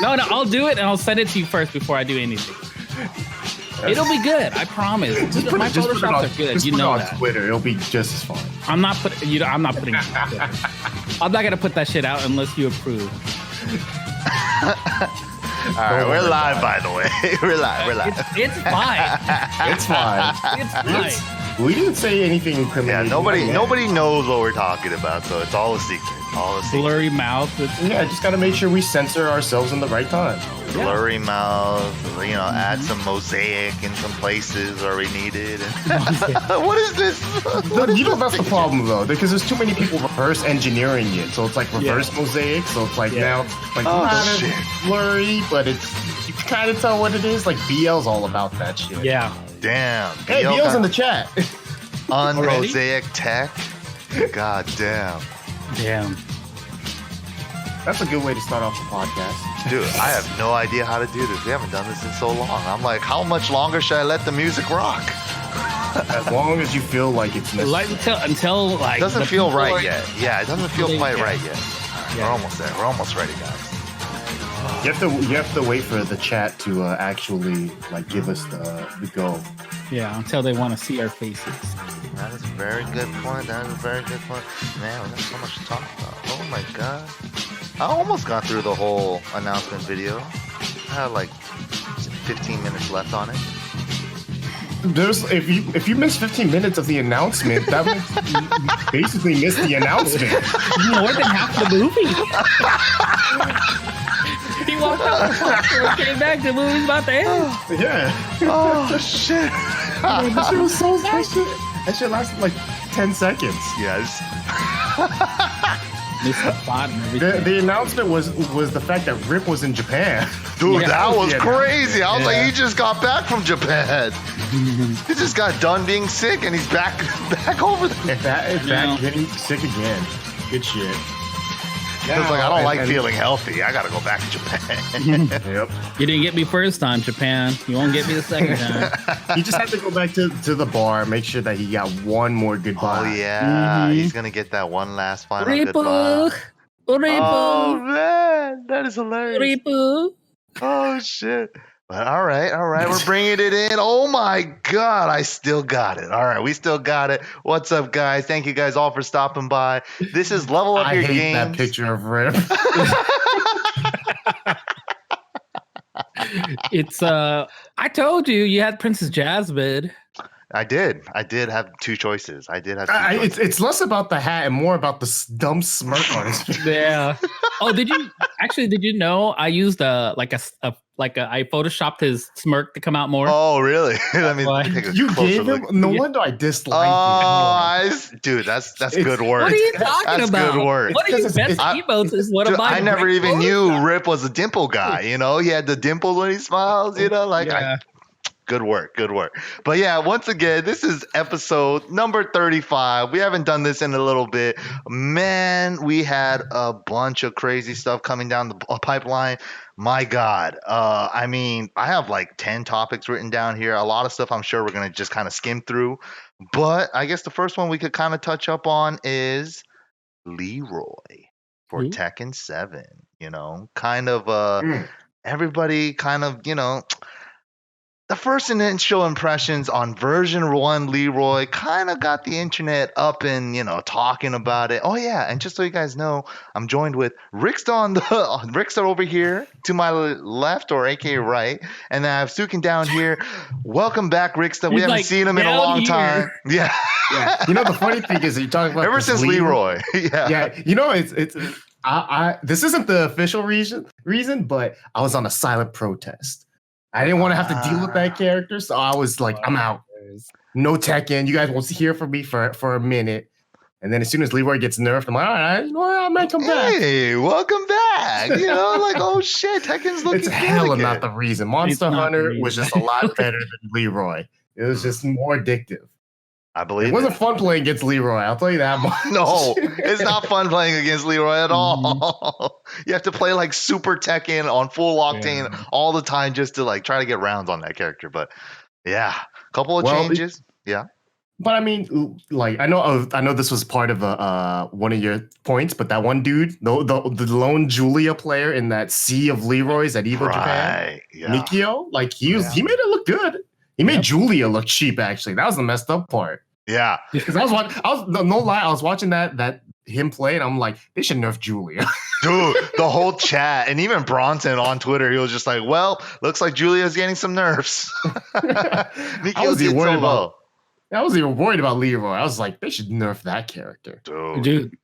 No, I'll do it and I'll send it to you first before I do anything. It'll be good, I promise. My Photoshops are good. You know that. Twitter, it'll be just as fun. I'm not putting it on Twitter. I'm not gonna put that shit out unless you approve. All right, we're live, by the way. We're live. It's fine. It's fine. It's fine. We didn't say anything incriminating. Yeah, nobody knows what we're talking about, so it's all a secret. Blurry mouth. Yeah, just gotta make sure we censor ourselves in the right time. Blurry mouth, add some mosaic in some places where we need it. What is this? That's the problem though, because there's too many people reverse engineering it. So it's like reverse mosaic. So it's like now it's like kind of blurry, but you can kind of tell what it is. Like BL's all about that shit. Yeah. Damn. Hey, BL's in the chat. On mosaic tech. God damn. Damn. That's a good way to start off the podcast. Dude, I have no idea how to do this. We haven't done this in so long. I'm like, how much longer should I let the music rock? As long as you feel like it's necessary. Until it doesn't feel right yet. Yeah, it doesn't feel quite right yet. Right, we're almost there. We're almost ready, guys. You have to wait for the chat to actually give us the go. Yeah, until they want to see our faces. That is a very good point. Man, we got so much to talk about. Oh my god. I almost got through the whole announcement video. I had 15 minutes left on it. If you miss 15 minutes of the announcement, that means you basically missed the announcement. More than half the movie. He walked out the box and came back. The movie's about to end. Yeah. Oh shit. That shit was so fast. That shit lasted 10 seconds. Yes. The announcement was the fact that Rip was in Japan. Dude, that was crazy. I was like, he just got back from Japan. He just got done being sick and he's back over there. Back getting sick again. Good shit. Yeah, I don't like feeling healthy. I gotta go back to Japan. Yep. You didn't get me first time, Japan. You won't get me the second time. He just had to go back to the bar, make sure that he got one more goodbye. Oh yeah, he's gonna get that one last final goodbye. Oh man, that is hilarious. Oh shit. But all right, we're bringing it in. Oh my god, I still got it. All right, we still got it. What's up, guys? Thank you guys all for stopping by. This is Level Up Your Games. I hate that picture of Rip. It's I told you had Princess Jasmine. I did have two choices. It's less about the hat and more about the dumb smirk on his face. Yeah. Oh, did you know I used I photoshopped his smirk to come out more? Oh, really? Let me take a you gave him? look. No wonder I disliked it. Dude, that's good work. What are you talking about? That's good work. What are your best emotes? Is one of my. I never even knew Rip was a dimple guy. He had the dimples when he smiles. Good work. But yeah, once again, this is episode number 35. We haven't done this in a little bit. Man, we had a bunch of crazy stuff coming down the pipeline. My God. I have 10 topics written down here. A lot of stuff I'm sure we're going to just kind of skim through. But I guess the first one we could kind of touch up on is Leroy for Tekken 7. Kind of everybody kind of, the first initial impressions on version 1 Leroy kind of got the internet up and, talking about it. Oh, yeah. And just so you guys know, I'm joined with Rickstah Rickstah over here to my left, or aka right. And then I have Suiken down here. Welcome back, Rickstah. We haven't seen him in a long time. Yeah. The funny thing is, you're talking about ever since Leroy. Yeah. It's this isn't the official reason, but I was on a silent protest. I didn't want to have to deal with that character, so I was like, I'm out. No Tekken. You guys won't hear from me for a minute. And then as soon as Leroy gets nerfed, I'm like, all right, I might come back. Hey, welcome back. Oh shit, Tekken's looking good. It's hella not the reason. Monster Hunter was just a lot better than Leroy. It was just more addictive. I believe it wasn't fun playing against Leroy. I'll tell you that much. No, it's not fun playing against Leroy at all. You have to play Super Tekken on full octane all the time just to try to get rounds on that character. But yeah, couple of changes. But I mean, like I know this was part of one of your points, but that one dude, the lone Julia player in that sea of Leroy's at EVO Japan, Yeah. Mikio, like he made it look good. He made Julia look cheap. Actually, that was the messed up part. Yeah, because I was no lie, I was watching that him play, and I'm like, they should nerf Julia. Dude, the whole chat, and even Bronson on Twitter, he was just like, well, looks like Julia's getting some nerfs. Mikio did so well. I wasn't even worried about Leroy. I was like, they should nerf that character. Dude.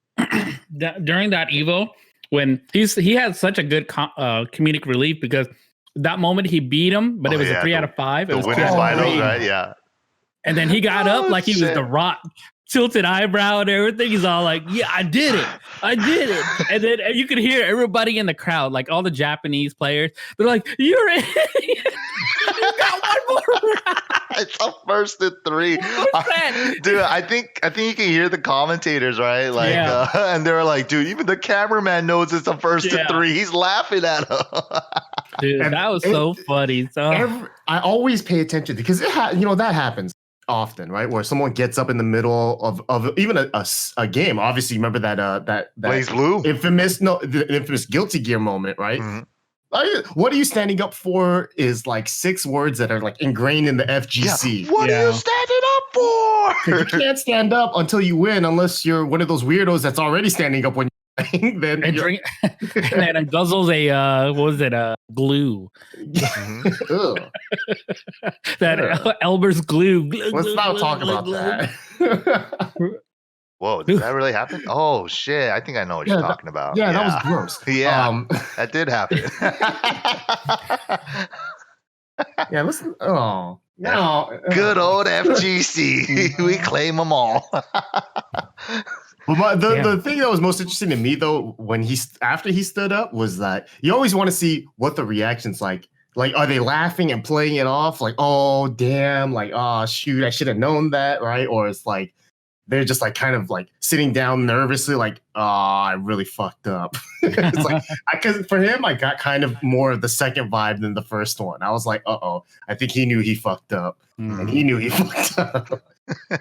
During that Evo, when he had such a good comedic relief, because that moment he beat him, but it was a 3 out of 5. The winner's finals, right? Yeah. And then he got up like he was The Rock, tilted eyebrow and everything. He's all like, yeah, I did it. And then you could hear everybody in the crowd, like all the Japanese players, they're like, you're in. You got one more round. It's a first and 3. Dude, I think you can hear the commentators, right? Like, and they were like, dude, even the cameraman knows it's a first and 3. He's laughing at him. Dude, that was so funny. So I always pay attention because that happens often, right? Where someone gets up in the middle of even a game. Obviously, remember that Blaze Blue the infamous Guilty Gear moment, right? Mm-hmm. What are you standing up for is like 6 words that are like ingrained in the FGC. Yeah. What are you standing up for? You can't stand up until you win unless you're one of those weirdos that's already standing up when you're playing. Then and then guzzles a glue. That Elmer's glue. Let's not talk about that. Whoa, did that really happen? Oh shit! I think I know what you're talking about. Yeah, that was gross. Yeah, that did happen. Yeah, listen. Oh no, good old FGC. We claim them all. But the thing that was most interesting to me though, when after he stood up, was that you always want to see what the reaction's like. Like, are they laughing and playing it off? Like, oh damn, like, oh shoot, I should have known that, right? Or it's like they're just like kind of like sitting down nervously, like, oh, I really fucked up. It's like, because for him, I got kind of more of the second vibe than the first one. I was like, I think he knew he fucked up. And he knew he fucked up.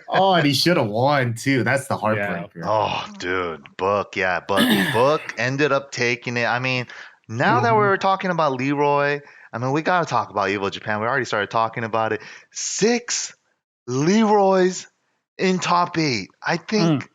Oh, and he should have won too. That's the heartbreaker. Oh, dude, Book ended up taking it. I mean, now that we were talking about Leroy, I mean, we got to talk about EVO Japan. We already started talking about it. 6 Leroys in top 8. I think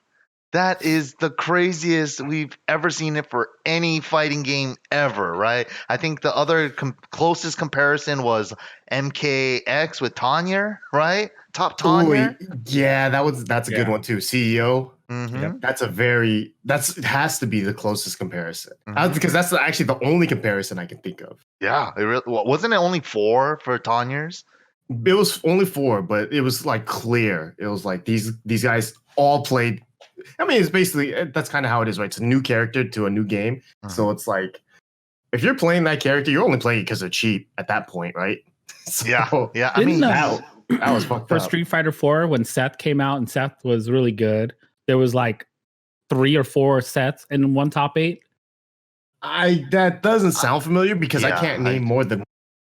that is the craziest we've ever seen it for any fighting game ever, right? I think the other closest comparison was MKX with Tanya, right? Top Tanya. Yeah, that's a good one too. CEO. Mm-hmm. It has to be the closest comparison because that's actually the only comparison I can think of. Yeah, wasn't it only 4 for Tanya's? It was only 4, but it was like clear. It was like these guys all played. I mean, it's basically that's kind of how it is, right? It's a new character to a new game, so it's like if you're playing that character, you're only playing it because they're cheap at that point, right? So, yeah. I mean, that was fucked for up. Street Fighter 4 when Seth came out, and Seth was really good. There was like 3 or 4 sets in one top 8. That doesn't sound familiar because I can't name more than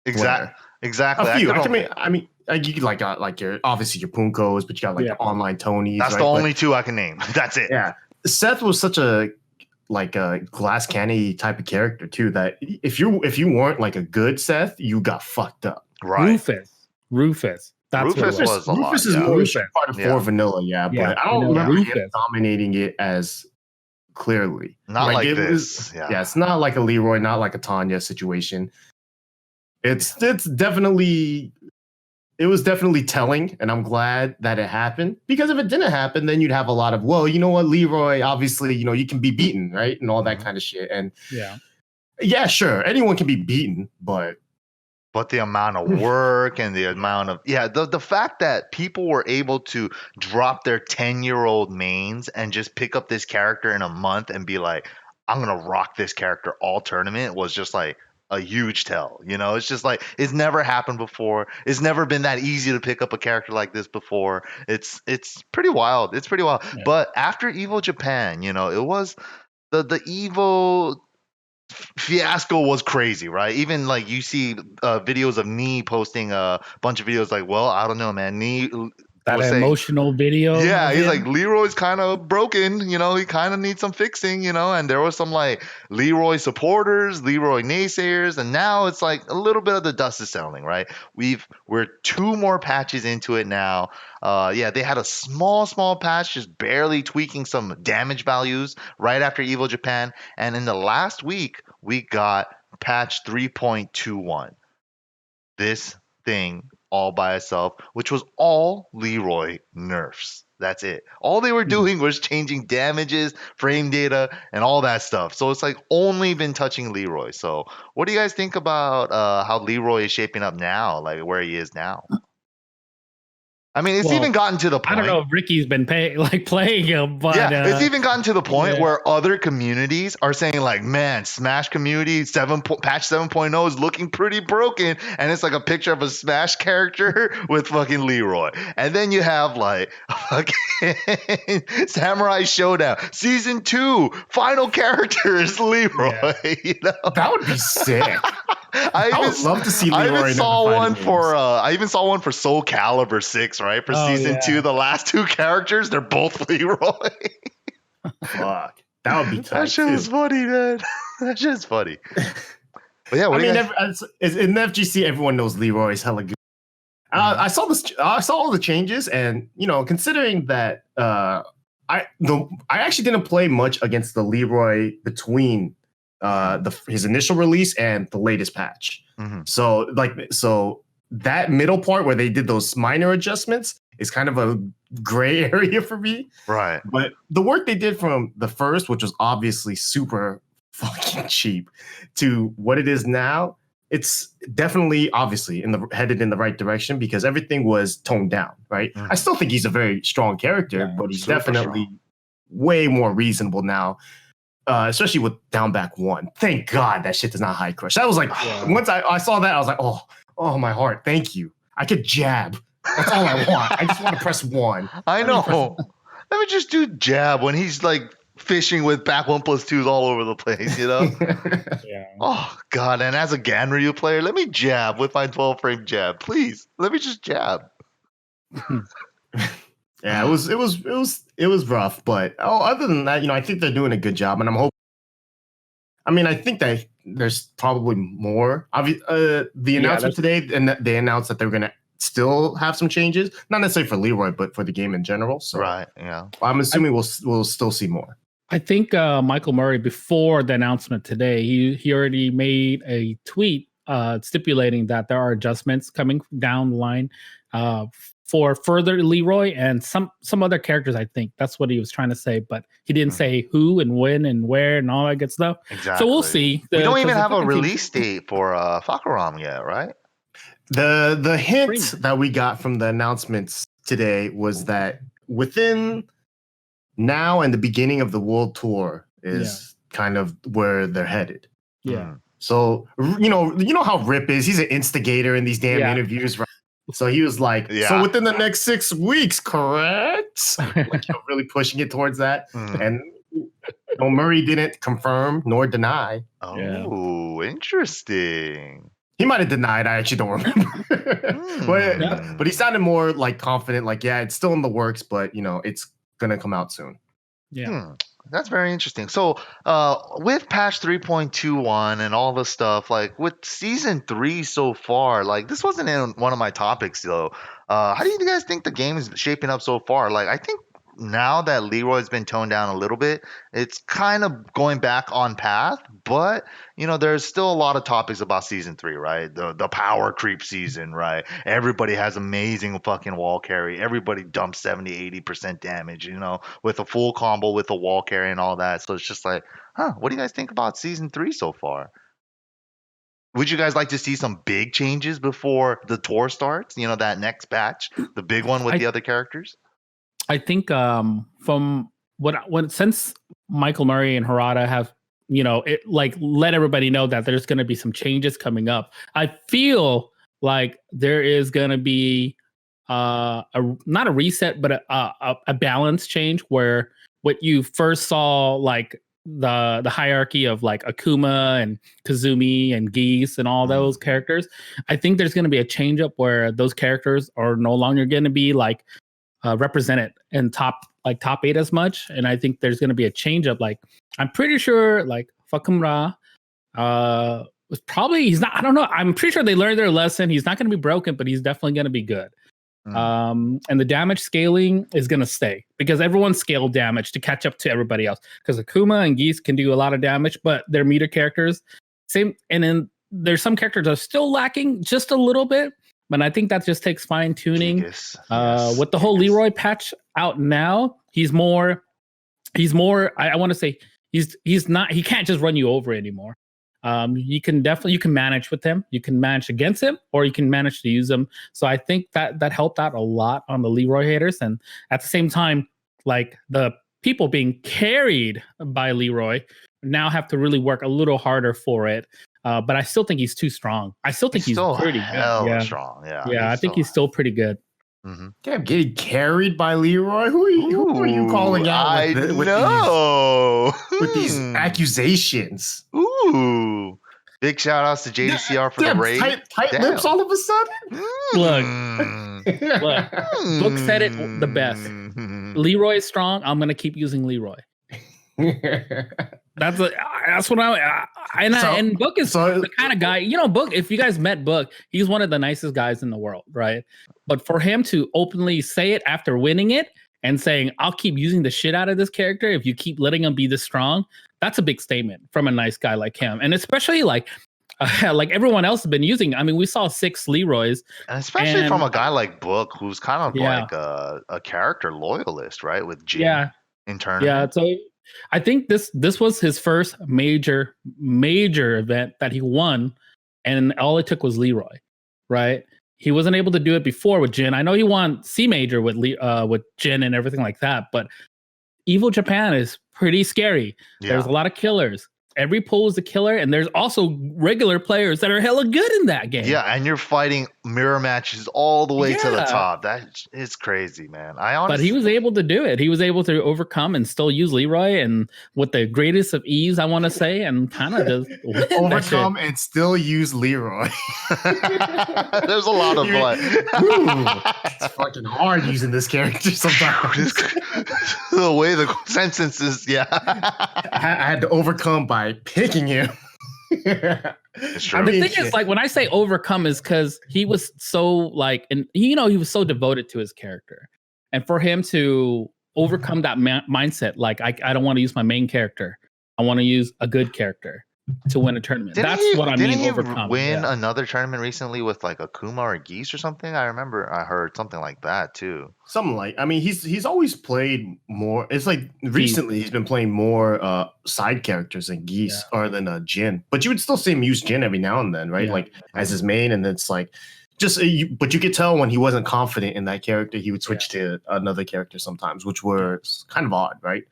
exactly. A few. I mean, you could like your obviously your Punkos, but you got like the online Tonys. That's right? the only 2 I can name. That's it. Yeah, Seth was such a glass canny type of character too that if you weren't like a good Seth, you got fucked up. Right. Rufus. Rufus was a lot. Rufus is more Street Fighter 4 vanilla, but I don't remember him dominating it as clearly. Not like this. It's not like a Leroy, not like a Tanya situation. It was definitely telling, and I'm glad that it happened, because if it didn't happen, then you'd have a lot of, well, you know what, Leroy, obviously, you can be beaten, right? And all that kind of shit. And yeah, sure, anyone can be beaten, but the amount of work and the amount of the fact that people were able to drop their 10-year-old mains and just pick up this character in a month and be like, I'm gonna rock this character all tournament was just like a huge tell. It's just like it's never happened before. It's never been that easy to pick up a character like this before. It's pretty wild. But after EVO Japan, it was the EVO fiasco was crazy, right? Even like you see videos of Nee posting a bunch of videos like, well, I don't know, man, Nee that was saying, emotional video. yeah, he's him. like, Leroy's kind of broken, you know, he kind of needs some fixing, you know, and there was some like Leroy supporters, Leroy naysayers, and now it's like a little bit of the dust is settling, right? We're 2 more patches into it now. Yeah, they had a small patch, just barely tweaking some damage values right after EVO Japan, and in the last week, we got patch 3.21. This thing all by itself, which was all Leroy nerfs. That's it. All they were doing was changing damages, frame data, and all that stuff. So it's like only been touching Leroy. So what do you guys think about how Leroy is shaping up now, like where he is now? I mean, it's even gotten to the point. I don't know if Ricky's been playing him, but yeah, it's even gotten to the point where other communities are saying like, man, Smash community patch 7.0 is looking pretty broken, and it's like a picture of a Smash character with fucking Leroy, and then you have like fucking Samurai Showdown Season 2 final character is Leroy. Yeah. You know? That would be sick. I would love to see Leroy. I even saw one for Soul Calibur 6, right? For Season 2, the last 2 characters, they're both Leroy. Fuck. That would be tight. That shit was funny, man. That shit's funny. But yeah, in the FGC, everyone knows Leroy is hella good. I saw all the changes, and you know, considering that I actually didn't play much against the Leroy between his initial release and the latest patch. Mm-hmm. So that middle part where they did those minor adjustments is kind of a gray area for me. Right. But the work they did from the first, which was obviously super fucking cheap, to what it is now, it's definitely obviously headed in the right direction because everything was toned down, right? Mm-hmm. I still think he's a very strong character, but he's definitely way more reasonable now. Especially with down back 1. Thank God that shit does not high crush. That was like, once I saw that, I was like, oh, my heart, thank you. I could jab. That's all I want. I just want to press 1. I know. Let me just do jab when he's like fishing with back 1+2s all over the place, you know? Yeah. Oh, God. And as a Ganryu player, let me jab with my 12-frame jab. Please, let me just jab. Yeah, it was rough, but other than that, you know, I think they're doing a good job, and I'm hoping. I mean, I think that there's probably more. The announcement today, and they announced that they're going to still have some changes, not necessarily for Leroy, but for the game in general. So, right, yeah, I'm assuming we'll still see more. I think Michael Murray, before the announcement today, he already made a tweet stipulating that there are adjustments coming down the line for further Leroy and some other characters. I think that's what he was trying to say, but he didn't say who and when and where and all that good stuff. Exactly. So we'll see. We don't even have a release date for Fakaram yet, right? The hint that we got from the announcements today was that within now and the beginning of the world tour is kind of where they're headed. Yeah. So you know how Rip is. He's an instigator in these damn interviews, right? So he was like, so within the next 6 weeks, correct? Like, really pushing it towards that. And Murray didn't confirm nor deny. Oh, interesting. He might have denied. I actually don't remember. But he sounded more like confident, like, yeah, it's still in the works, but you know, it's gonna come out soon. Yeah. That's very interesting. So with patch 3.21 and all this stuff, like with season 3 so far, like this wasn't in one of my topics though. How do you guys think the game is shaping up so far? Like I think now that Leroy's been toned down a little bit, it's kind of going back on path, but you know, there's still a lot of topics about season 3, right? The power creep season, right? Everybody has amazing fucking wall carry. Everybody dumps 70-80% damage, you know, with a full combo with a wall carry and all that. So it's just like, what do you guys think about season 3 so far? Would you guys like to see some big changes before the tour starts? You know, that next patch, the big one with the other characters? I think from since Michael Murray and Harada have, you know, let everybody know that there's going to be some changes coming up. I feel like there is going to be not a reset, but a balance change where what you first saw, like the hierarchy of like Akuma and Kazumi and Geese and all those characters. I think there's going to be a change up where those characters are no longer going to be like represented in top 8 as much. And I think there's going to be a change up. Like I'm pretty sure like Fakumra was probably he's not. I don't know. I'm pretty sure they learned their lesson. He's not going to be broken, but he's definitely going to be good. And the damage scaling is going to stay because everyone scaled damage to catch up to everybody else. Because Akuma and Geese can do a lot of damage, but they're meter characters. Same, and then there's some characters that are still lacking just a little bit. But I think that just takes fine tuning. With the whole Leroy patch out now, he's more. I want to say he's not. He can't just run you over anymore. You can manage with him. You can manage against him, or you can manage to use him. So I think that helped out a lot on the Leroy haters. And at the same time, like the people being carried by Leroy now have to really work a little harder for it. But I still think he's too strong. I still think he's pretty good. Strong. Yeah, I think he's still pretty good. Mm-hmm. Damn, getting carried by Leroy? Who are you calling out with these accusations? Ooh. Big shout outs to JDCR for the raid. Tight lips all of a sudden? Look, Book said it the best. Leroy is strong. I'm going to keep using Leroy. That's what and Book is the kind of guy, Book, if you guys met Book, he's one of the nicest guys in the world, right? But for him to openly say it after winning it and saying, I'll keep using the shit out of this character if you keep letting him be this strong, that's a big statement from a nice guy like him. And especially like everyone else has been using. I mean, we saw 6 Leroys. And especially from a guy like Book, who's kind of like a character loyalist, right? With Jin in tournament. Yeah, so I think this was his first major event that he won, and all it took was Leroy, right? He wasn't able to do it before with Jin. I know he won C major with Jin and everything like that, but EVO Japan is pretty scary. Yeah. There's a lot of killers. Every pull is a killer, and there's also regular players that are hella good in that game. Yeah, and you're fighting mirror matches all the way to the top. That is crazy, man. But he was able to do it. He was able to overcome and still use Leroy, and with the greatest of ease, I want to say, and kind of just overcome and still use Leroy. There's a lot of blood. It's fucking hard using this character sometimes. The way the sentence is, I had to overcome by picking him. It's true. The thing is, like, when I say overcome is because he was so like, and he was so devoted to his character, and for him to overcome that mindset, like I don't want to use my main character, I want to use a good character to win a tournament. That's what I mean. Overcome. Win another tournament recently with like Akuma or Geese or something. I remember I heard something like that too. Something like, I mean, he's always played more. It's like recently he's been playing more side characters than Geese or than Jin. But you would still see him use Jin every now and then, right? Like as his main, and it's like but you could tell when he wasn't confident in that character, he would switch to another character sometimes, which was kind of odd, right?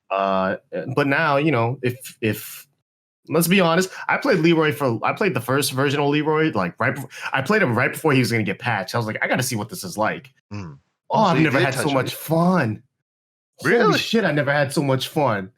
But now, if let's be honest, I played the first version of Leroy, like I played him right before he was going to get patched. I was like, I got to see what this is like. Oh, I've never had so much fun. Really? Holy shit, I never had so much fun.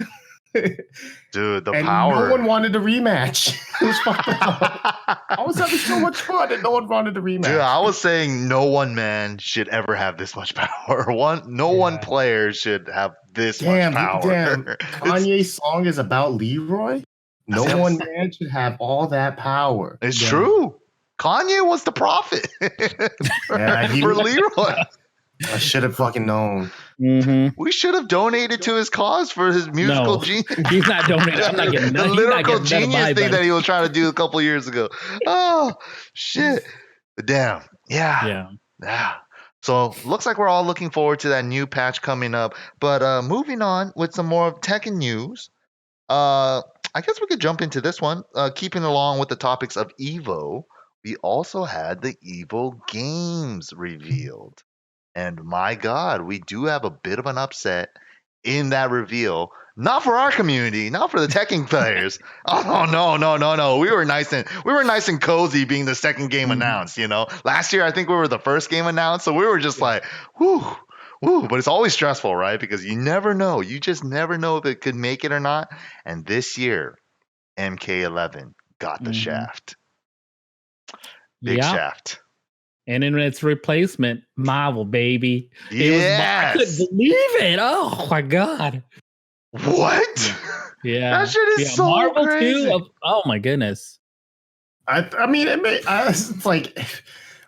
Dude, the and power. No one wanted a rematch. It was fucked up. I was having so much fun and no one wanted a rematch. Dude, I was saying no one man should ever have this much power. One player should have this much power. Damn. Kanye's song is about Leroy? No one man should have all that power. It's true. Kanye was the prophet for Leroy. I should have fucking known. Mm-hmm. We should have donated to his cause for his musical genius. He's not donating. I'm not getting the lyrical genius thing that he was trying to do a couple years ago. Oh, shit. Damn. Yeah. So looks like we're all looking forward to that new patch coming up. But moving on with some more Tekken news. I guess we could jump into this one. Keeping along with the topics of EVO, we also had the EVO games revealed. And my God, we do have a bit of an upset in that reveal. Not for our community, not for the Tekken players. Oh no. We were nice and cozy being the second game announced, Last year I think we were the first game announced, so we were just like, whoo. But it's always stressful, right? Because you never know. You just never know if it could make it or not. And this year, MK11 got the shaft. Big shaft. And in its replacement, Marvel, baby. Yes. I couldn't believe it. Oh my god. What? Yeah. That shit is so Marvel crazy. 2 oh my goodness. I mean, it's like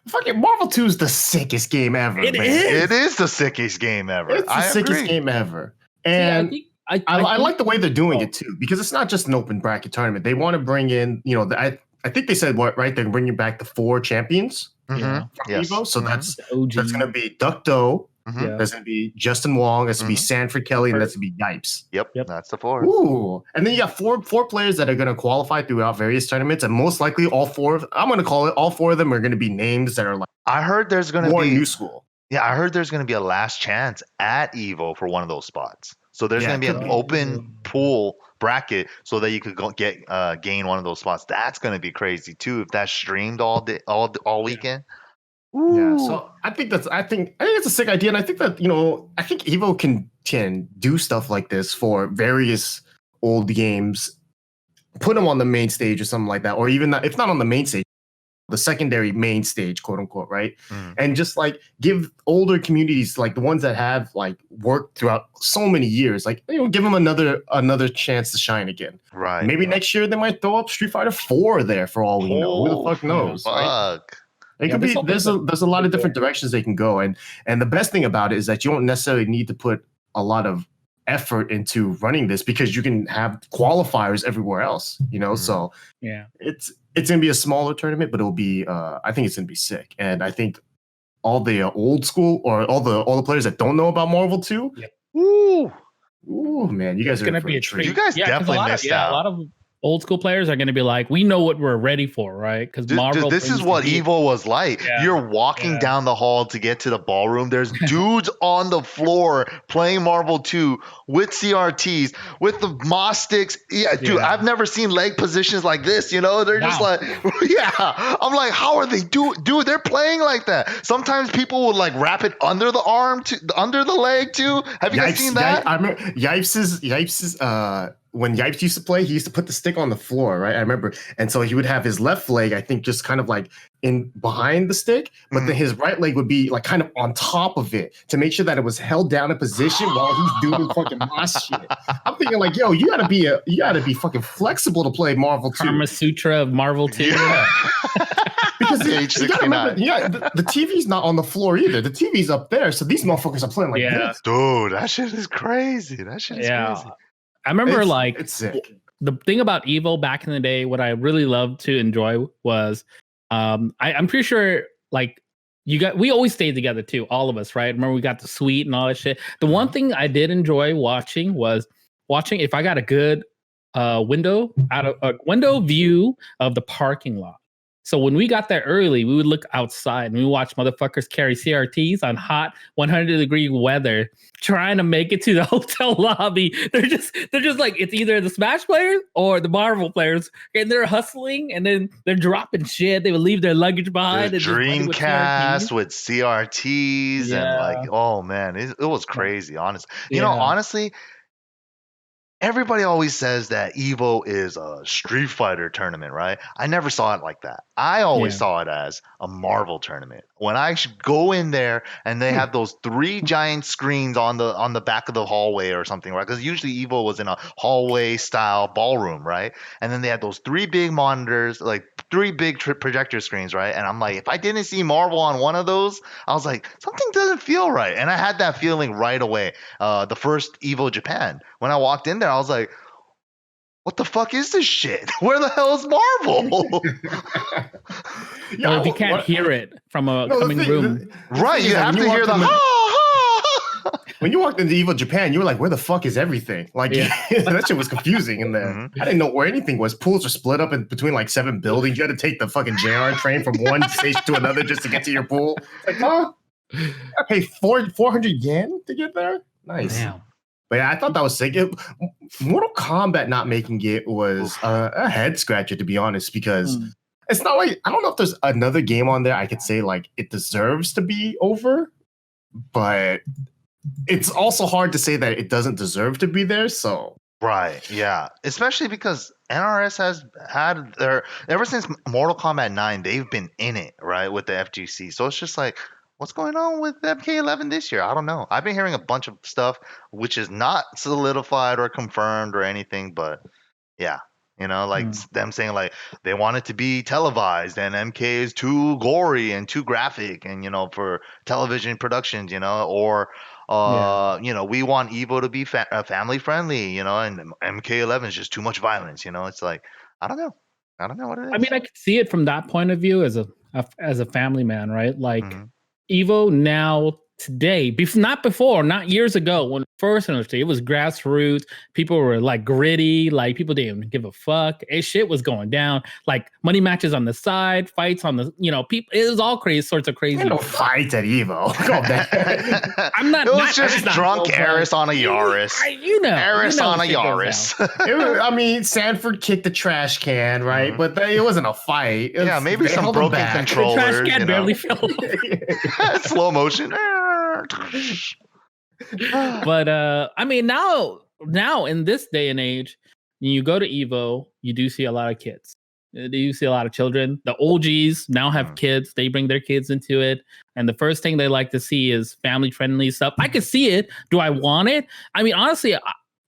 fucking Marvel 2 is the sickest game ever. It man. is. It is the sickest game ever. It's the sickest game ever. And I like the way they're doing it too, because it's not just an open bracket tournament. They want to bring in, I think they said right? They're bringing back the 4 champions from EVO. So that's going to be Ducto. Mm-hmm. There's going to be Justin Wong. There's going to be Sanford Kelly, and that's going to be Yipes. Yep, that's the 4. Ooh, and then you got four players that are going to qualify throughout various tournaments, and most likely all 4 of them are going to be names that are like. I heard there's going to be new school. Yeah, I heard there's going to be a last chance at EVO for one of those spots. So there's going to be an open pool bracket so that you could gain one of those spots. That's going to be crazy too if that's streamed all weekend. Ooh. Yeah, so I think it's a sick idea, and I think that I think EVO can do stuff like this for various old games, put them on the main stage or something like that, or even if not on the main stage, the secondary main stage, quote unquote, right? And just like give older communities, like the ones that have like worked throughout so many years, like give them another chance to shine again. Right. Maybe next year they might throw up Street Fighter 4 there for all we know. Who the fuck knows? Right? It could be. There's a lot of different directions they can go, and the best thing about it is that you don't necessarily need to put a lot of effort into running this because you can have qualifiers everywhere else. So it's gonna be a smaller tournament, but it'll be. I think it's gonna be sick, and I think all the old school or all the players that don't know about Marvel 2. Ooh, man, you guys are gonna be a treat. You guys definitely missed out. A lot of old school players are going to be like, we know what we're ready for, right? Because Marvel. This is what EVO was like. Yeah. You're walking down the hall to get to the ballroom. There's dudes on the floor playing Marvel 2 with CRTs, with the moss sticks. Yeah, dude, I've never seen leg positions like this. They're just like, I'm like, how are they dude? They're playing like that. Sometimes people would like wrap it under the arm, under the leg too. Have you guys seen that? I remember Yipes' when Yipes used to play, he used to put the stick on the floor, right? I remember. And so he would have his left leg, I think, just kind of like in behind the stick, but then his right leg would be like kind of on top of it to make sure that it was held down in position while he's doing fucking moss shit. I'm thinking like, yo, you gotta be fucking flexible to play Marvel 2. Kama Sutra of Marvel 2. Yeah. Because you gotta remember, the TV's not on the floor either. The TV's up there, so these motherfuckers are playing like this. Dude, that shit is crazy. Crazy. I remember it's sick. The thing about EVO back in the day, what I really loved to enjoy was I'm pretty sure like we always stayed together too, all of us, right? Remember we got the suite and all that shit. The one thing I did enjoy watching if I got a good window view of the parking lot. So when we got there early, we would look outside and we watch motherfuckers carry CRTs on hot 100-degree weather, trying to make it to the hotel lobby. They're just like, it's either the Smash players or the Marvel players, and they're hustling and then they're dropping shit. They would leave their luggage behind. Dreamcast with CRTs and like, oh man, it was crazy. Honestly, honestly. Everybody always says that EVO is a Street Fighter tournament, right? I never saw it like that. I always saw it as a Marvel tournament. When I go in there and they have those 3 giant screens on the back of the hallway or something, right? Because usually EVO was in a hallway style ballroom, right? And then they had those 3 big monitors, like 3 big projector screens, right? And I'm like, if I didn't see Marvel on one of those, I was like, something doesn't feel right. And I had that feeling right away. The first EVO Japan, when I walked in there, I was like, what the fuck is this shit? Where the hell is Marvel? Or if you can't hear it from a coming room. Right, you have to hear the When you walked into EVO Japan, you were like, where the fuck is everything? Like, that shit was confusing in there. I didn't know where anything was. Pools were split up in between like 7 buildings. You had to take the fucking JR train from one station to another just to get to your pool. Like, huh? I paid 400 yen to get there? Nice. Damn. But yeah, I thought that was sick. Mortal Kombat not making it was a head scratcher, to be honest, because it's not like, I don't know if there's another game on there I could say like it deserves to be over, but it's also hard to say that it doesn't deserve to be there. So Right. Yeah. Especially because NRS has had their ever since Mortal Kombat 9, they've been in it, right, with the FGC. So it's just like, what's going on with MK11 this year? I don't know. I've been hearing a bunch of stuff which is not solidified or confirmed or anything, but yeah. Like them saying like they want it to be televised and MK is too gory and too graphic and for television productions, or we want Evo to be family friendly, and MK11 is just too much violence, it's like I don't know what it is. I mean, I could see it from that point of view as a family man, right? Like Evo now today, not years ago when first it was grassroots. People were like gritty, like people didn't even give a fuck. Shit was going down, like money matches on the side, fights on the, people. It was all crazy sorts of crazy. No fights at Evo. I'm not. It was just drunk Eris on a Yaris. Eris on a Yaris. Sanford kicked the trash can, right? But it wasn't a fight. Maybe some broken controllers. The trash can barely fell. Slow motion. But now in this day and age, when you go to Evo, you do see a lot of kids. You see a lot of children. The OGs now have kids. They bring their kids into it. And the first thing they like to see is family-friendly stuff. I could see it. Do I want it? I mean, honestly,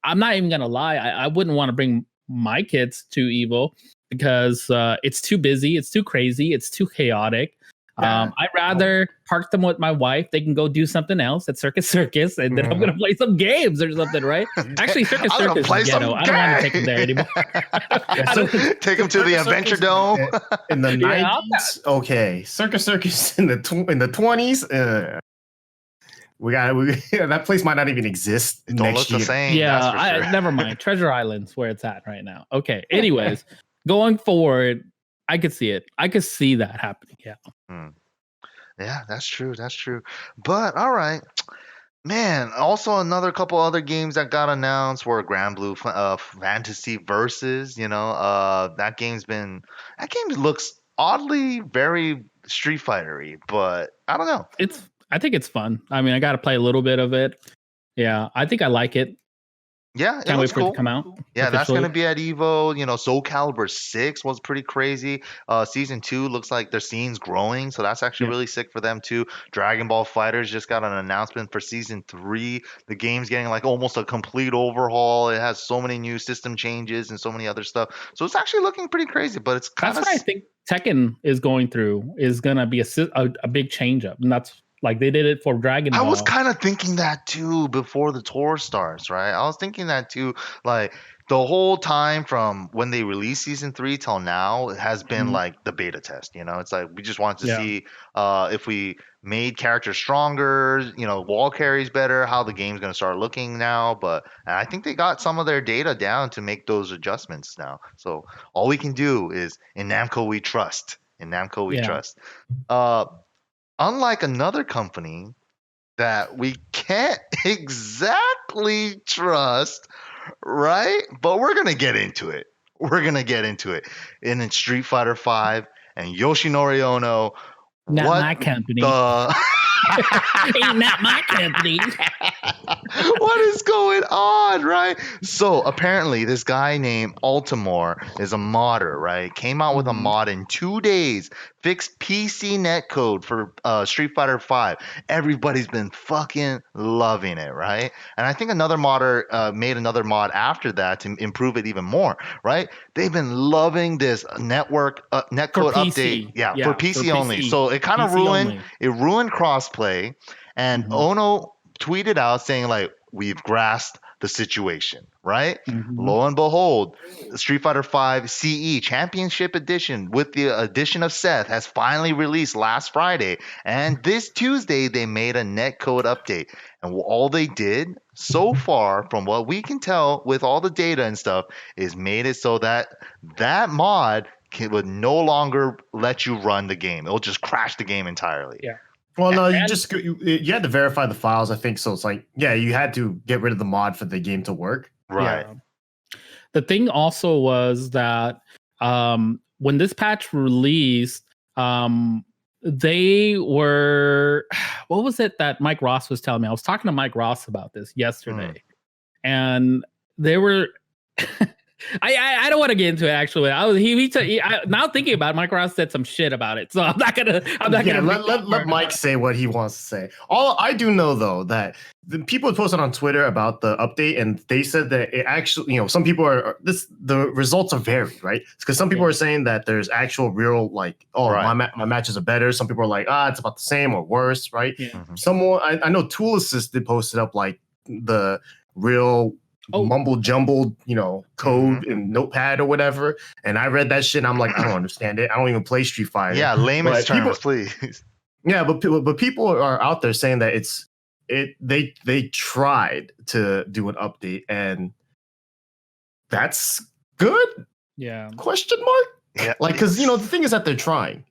I'm not even going to lie. I wouldn't want to bring my kids to Evo because it's too busy. It's too crazy. It's too chaotic. I'd rather park them with my wife. They can go do something else at Circus, and then I'm gonna play some games or something, right? Actually, Circus is ghetto. I don't want to take them there anymore. Take them to the Adventure Dome in the 90s. Okay, Circus in the 20s. That place might not even exist. Don't look the same. Yeah, never mind. Treasure Island's where it's at right now. Okay. Anyways, going forward, I could see it. I could see that happening. Yeah. Yeah, that's true. That's true. But all right, man. Also, another couple other games that got announced were Grand Blue Fantasy Versus. That game looks oddly very Street Fighter-y, but I don't know. I think it's fun. I mean, I got to play a little bit of it. Yeah, I think I like it. Yeah, can't wait for it to come out. Yeah, that's going to be at EVO. Soul Calibur 6 was pretty crazy. Season 2 looks like their scene's growing, so that's actually really sick for them too. Dragon Ball FighterZ just got an announcement for Season 3. The game's getting like almost a complete overhaul. It has so many new system changes and so many other stuff. So it's actually looking pretty crazy, but it's kind of... That's what I think Tekken is going through, is going to be a big change up. And that's like they did it for Dragon Ball. I was kind of thinking that too before the tour starts, right? I was thinking that too. Like the whole time from when they released Season 3 till now, it has been like the beta test. It's like we just wanted to see if we made characters stronger, wall carries better, how the game's going to start looking now. But I think they got some of their data down to make those adjustments now. So all we can do is in Namco we trust. Trust. Unlike another company that we can't exactly trust, right? But we're going to get into it. In Street Fighter 5 and Yoshinori Ono. Not my company. Ain't not my company. What is going on, right? So apparently this guy named Altimore is a modder, right? Came out with a mod in 2 days, fixed PC netcode for Street Fighter 5. Everybody's been fucking loving it, right? And I think another modder made another mod after that to improve it even more, right? They've been loving this netcode update. Yeah, for PC only. So it kind of ruined crossplay. And Ono tweeted out saying like, we've grasped the situation, right? Lo and behold, Street Fighter 5 CE Championship Edition with the addition of Seth has finally released last Friday. And this Tuesday, they made a netcode update. And all they did so far, from what we can tell with all the data and stuff, is made it so that that mod would no longer let you run the game. It'll just crash the game entirely. Yeah. Well, no, you had to verify the files, I think. So it's like, you had to get rid of the mod for the game to work. Right. Yeah. The thing also was that when this patch released, they were, what was it that Mike Ross was telling me? I was talking to Mike Ross about this yesterday. And they were I don't want to get into it. Actually, now thinking about it, Mike Ross said some shit about it, so I'm not gonna. Let Mike say what he wants to say. All I do know though that the people posted on Twitter about the update, and they said that it actually, some people the results are varied, right? Because some people are saying that there's actual real my matches are better. Some people are like, it's about the same or worse, right? Yeah. Mm-hmm. Someone I know Tool Assist did posted up like the real mumble jumbled, code in Notepad or whatever. And I read that shit and I'm like, I don't understand it. I don't even play Street Fighter. Yeah, layman's terms, please. Yeah, but people are out there saying that they tried to do an update and that's good? Yeah. Question mark? Yeah. Because the thing is that they're trying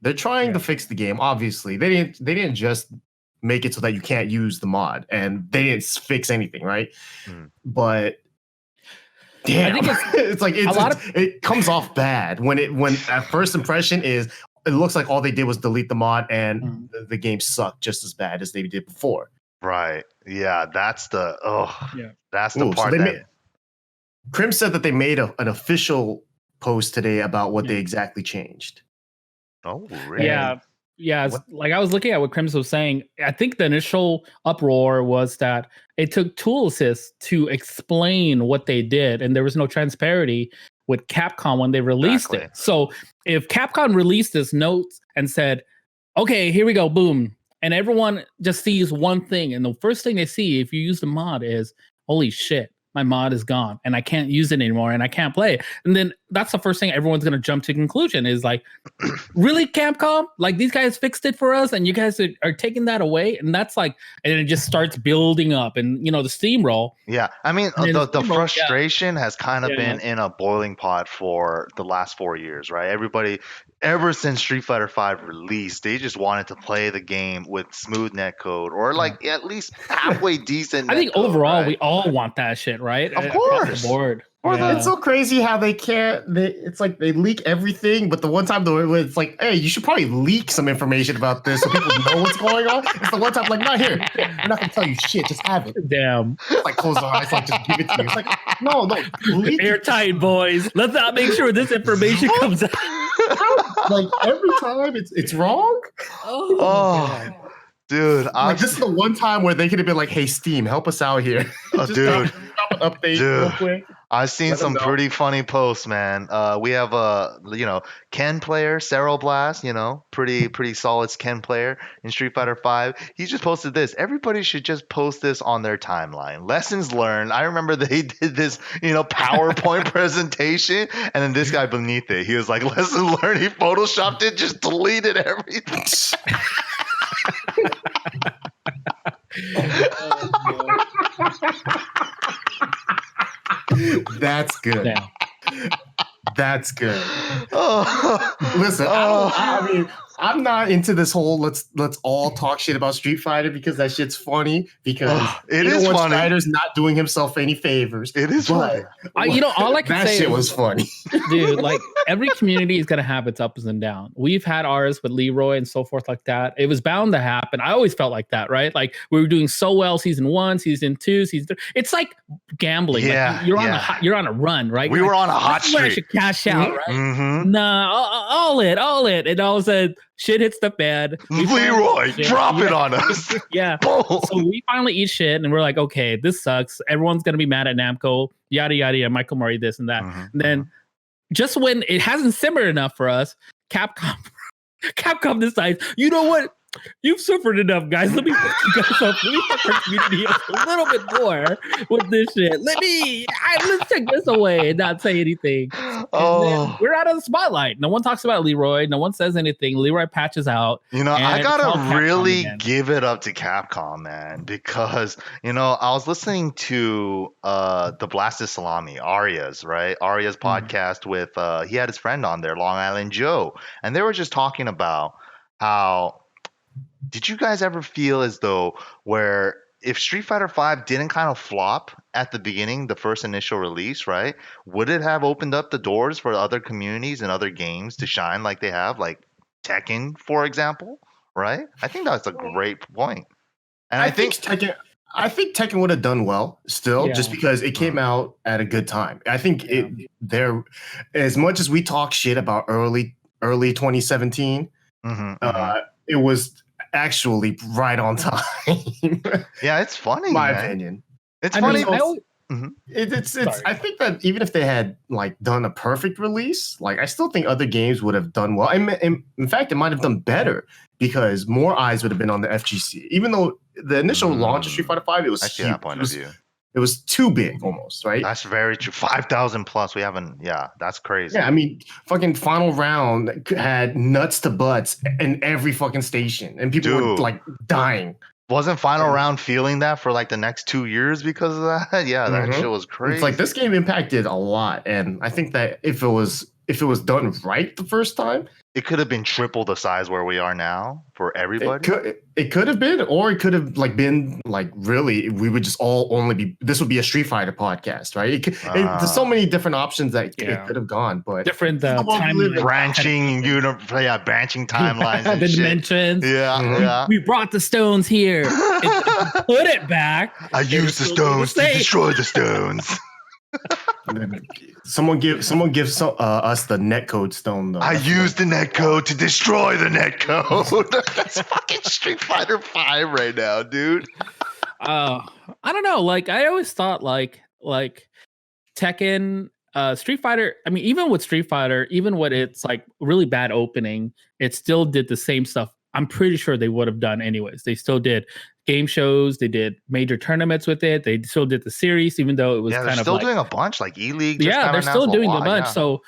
to fix the game. Obviously, they didn't just make it so that you can't use the mod, and they didn't fix anything, right? But damn, I think it comes off bad when at first impression is it looks like all they did was delete the mod and the game sucked just as bad as they did before. Right. Yeah, that's the that's the part that Krim said that they made an official post today about what they exactly changed. Oh, really? Yeah. Like I was looking at what Crims was saying. I think the initial uproar was that it took Tool Assist to explain what they did, and there was no transparency with Capcom when they released it. So if Capcom released this notes and said, "Okay, here we go, boom," and everyone just sees one thing, and the first thing they see if you use the mod is, "Holy shit, my mod is gone and I can't use it anymore and I can't play it." And then that's the first thing everyone's going to jump to conclusion is like, really, Capcom? Like, these guys fixed it for us and you guys are taking that away? And that's like, and it just starts building up and, the steamroll. Yeah. I mean, the frustration has kind of been in a boiling pot for the last 4 years, right? Everybody, ever since Street Fighter V released, they just wanted to play the game with smooth netcode or like at least halfway decent netcode. I think overall, we all want that shit, right? Of course. Across the board. It's so crazy how they can't. It's like they leak everything, but the one time though, it's like, hey, you should probably leak some information about this so people know what's going on. It's the one time, like, not here. I'm not gonna tell you shit. Just have it. Damn. Like, close the eyes. Like, just give it to you. It's like, no. Airtight, boys. Let's not make sure this information comes out. Like every time, it's wrong. Oh. Dude, this is the one time where they could have been like, "Hey, Steam, help us out here." Dude, drop an update real quick. I've seen some pretty funny posts, man. We have a Ken player, Cero Blast, pretty solid Ken player in Street Fighter V. He just posted this. Everybody should just post this on their timeline. Lessons learned. I remember they did this, PowerPoint presentation, and then this guy beneath it, he was like, "Lesson learned." He photoshopped it, just deleted everything. That's good. Yeah. That's good. Listen, I mean, I'm not into this whole let's all talk shit about Street Fighter because that shit's funny. Because it is funny. Snyder's not doing himself any favors. It is funny. All I can that say shit was funny, dude. Like every community is gonna have its ups and downs. We've had ours with Leroy and so forth like that. It was bound to happen. I always felt like that, right? Like we were doing so well, season 1, season 2, season 3. It's like gambling. Yeah, like you're on a run, right? We were on a hot streak. I should cash out, right? Mm-hmm. Nah, all it, and all of a sudden shit hits the fan. Leroy, drop it on us. Yeah. So we finally eat shit and we're like, okay, this sucks. Everyone's going to be mad at Namco, yada, yada, yada, Michael Murray, this and that. And then just when it hasn't simmered enough for us, Capcom decides, you know what? You've suffered enough, guys. Let me put you guys up. Let me put our community up a little bit more with this shit. Let's take this away and not say anything. And then we're out of the spotlight. No one talks about Leroy. No one says anything. Leroy patches out. I gotta really give it up to Capcom, man, because I was listening to the Blasted Salami, Arya's podcast with he had his friend on there, Long Island Joe, and they were just talking about how. Did you guys ever feel as though where if Street Fighter V didn't kind of flop at the beginning, the first initial release, right? Would it have opened up the doors for other communities and other games to shine like they have, like Tekken, for example, right? I think that's a great point. And I think I think Tekken would have done well still, just because it came out at a good time. I think there, as much as we talk shit about early 2017, it was actually right on time. Yeah, it's funny. My man. opinion. It's funny. It's I think that even if they had like done a perfect release, like I still think other games would have done well. In fact, it might have done better because more eyes would have been on the FGC. Even though the initial launch of Street Fighter V, it was I see huge. that point of view. It was too big almost, right? That's very true. 5,000 plus. We haven't. Yeah, that's crazy. Yeah, I mean, fucking final round had nuts to butts in every fucking station, and people were like dying. Wasn't final round feeling that for like the next 2 years because of that? Yeah, that shit was crazy. It's like this game impacted a lot, and I think that if it was done right the first time, it could have been triple the size where we are now for everybody. It could have been, or it could have like been like really we would just all only be. This would be a Street Fighter podcast, right? There's so many different options that it could have gone, but different branching branching timelines, and the dimensions. Yeah. We brought the stones here. Put it back. I used the stones to destroy the stones. Someone gives us the netcode stone though. I used the netcode to destroy the netcode. That's fucking Street Fighter V right now, dude. I don't know. Like I always thought, like Tekken, Street Fighter. I mean, even with Street Fighter, even when it's like really bad opening, it still did the same stuff. I'm pretty sure they would have done anyways. They still did game shows. They did major tournaments with it. They still did the series, even though it was kind of still doing a bunch like E-League. Yeah, they're still doing a bunch. Yeah. So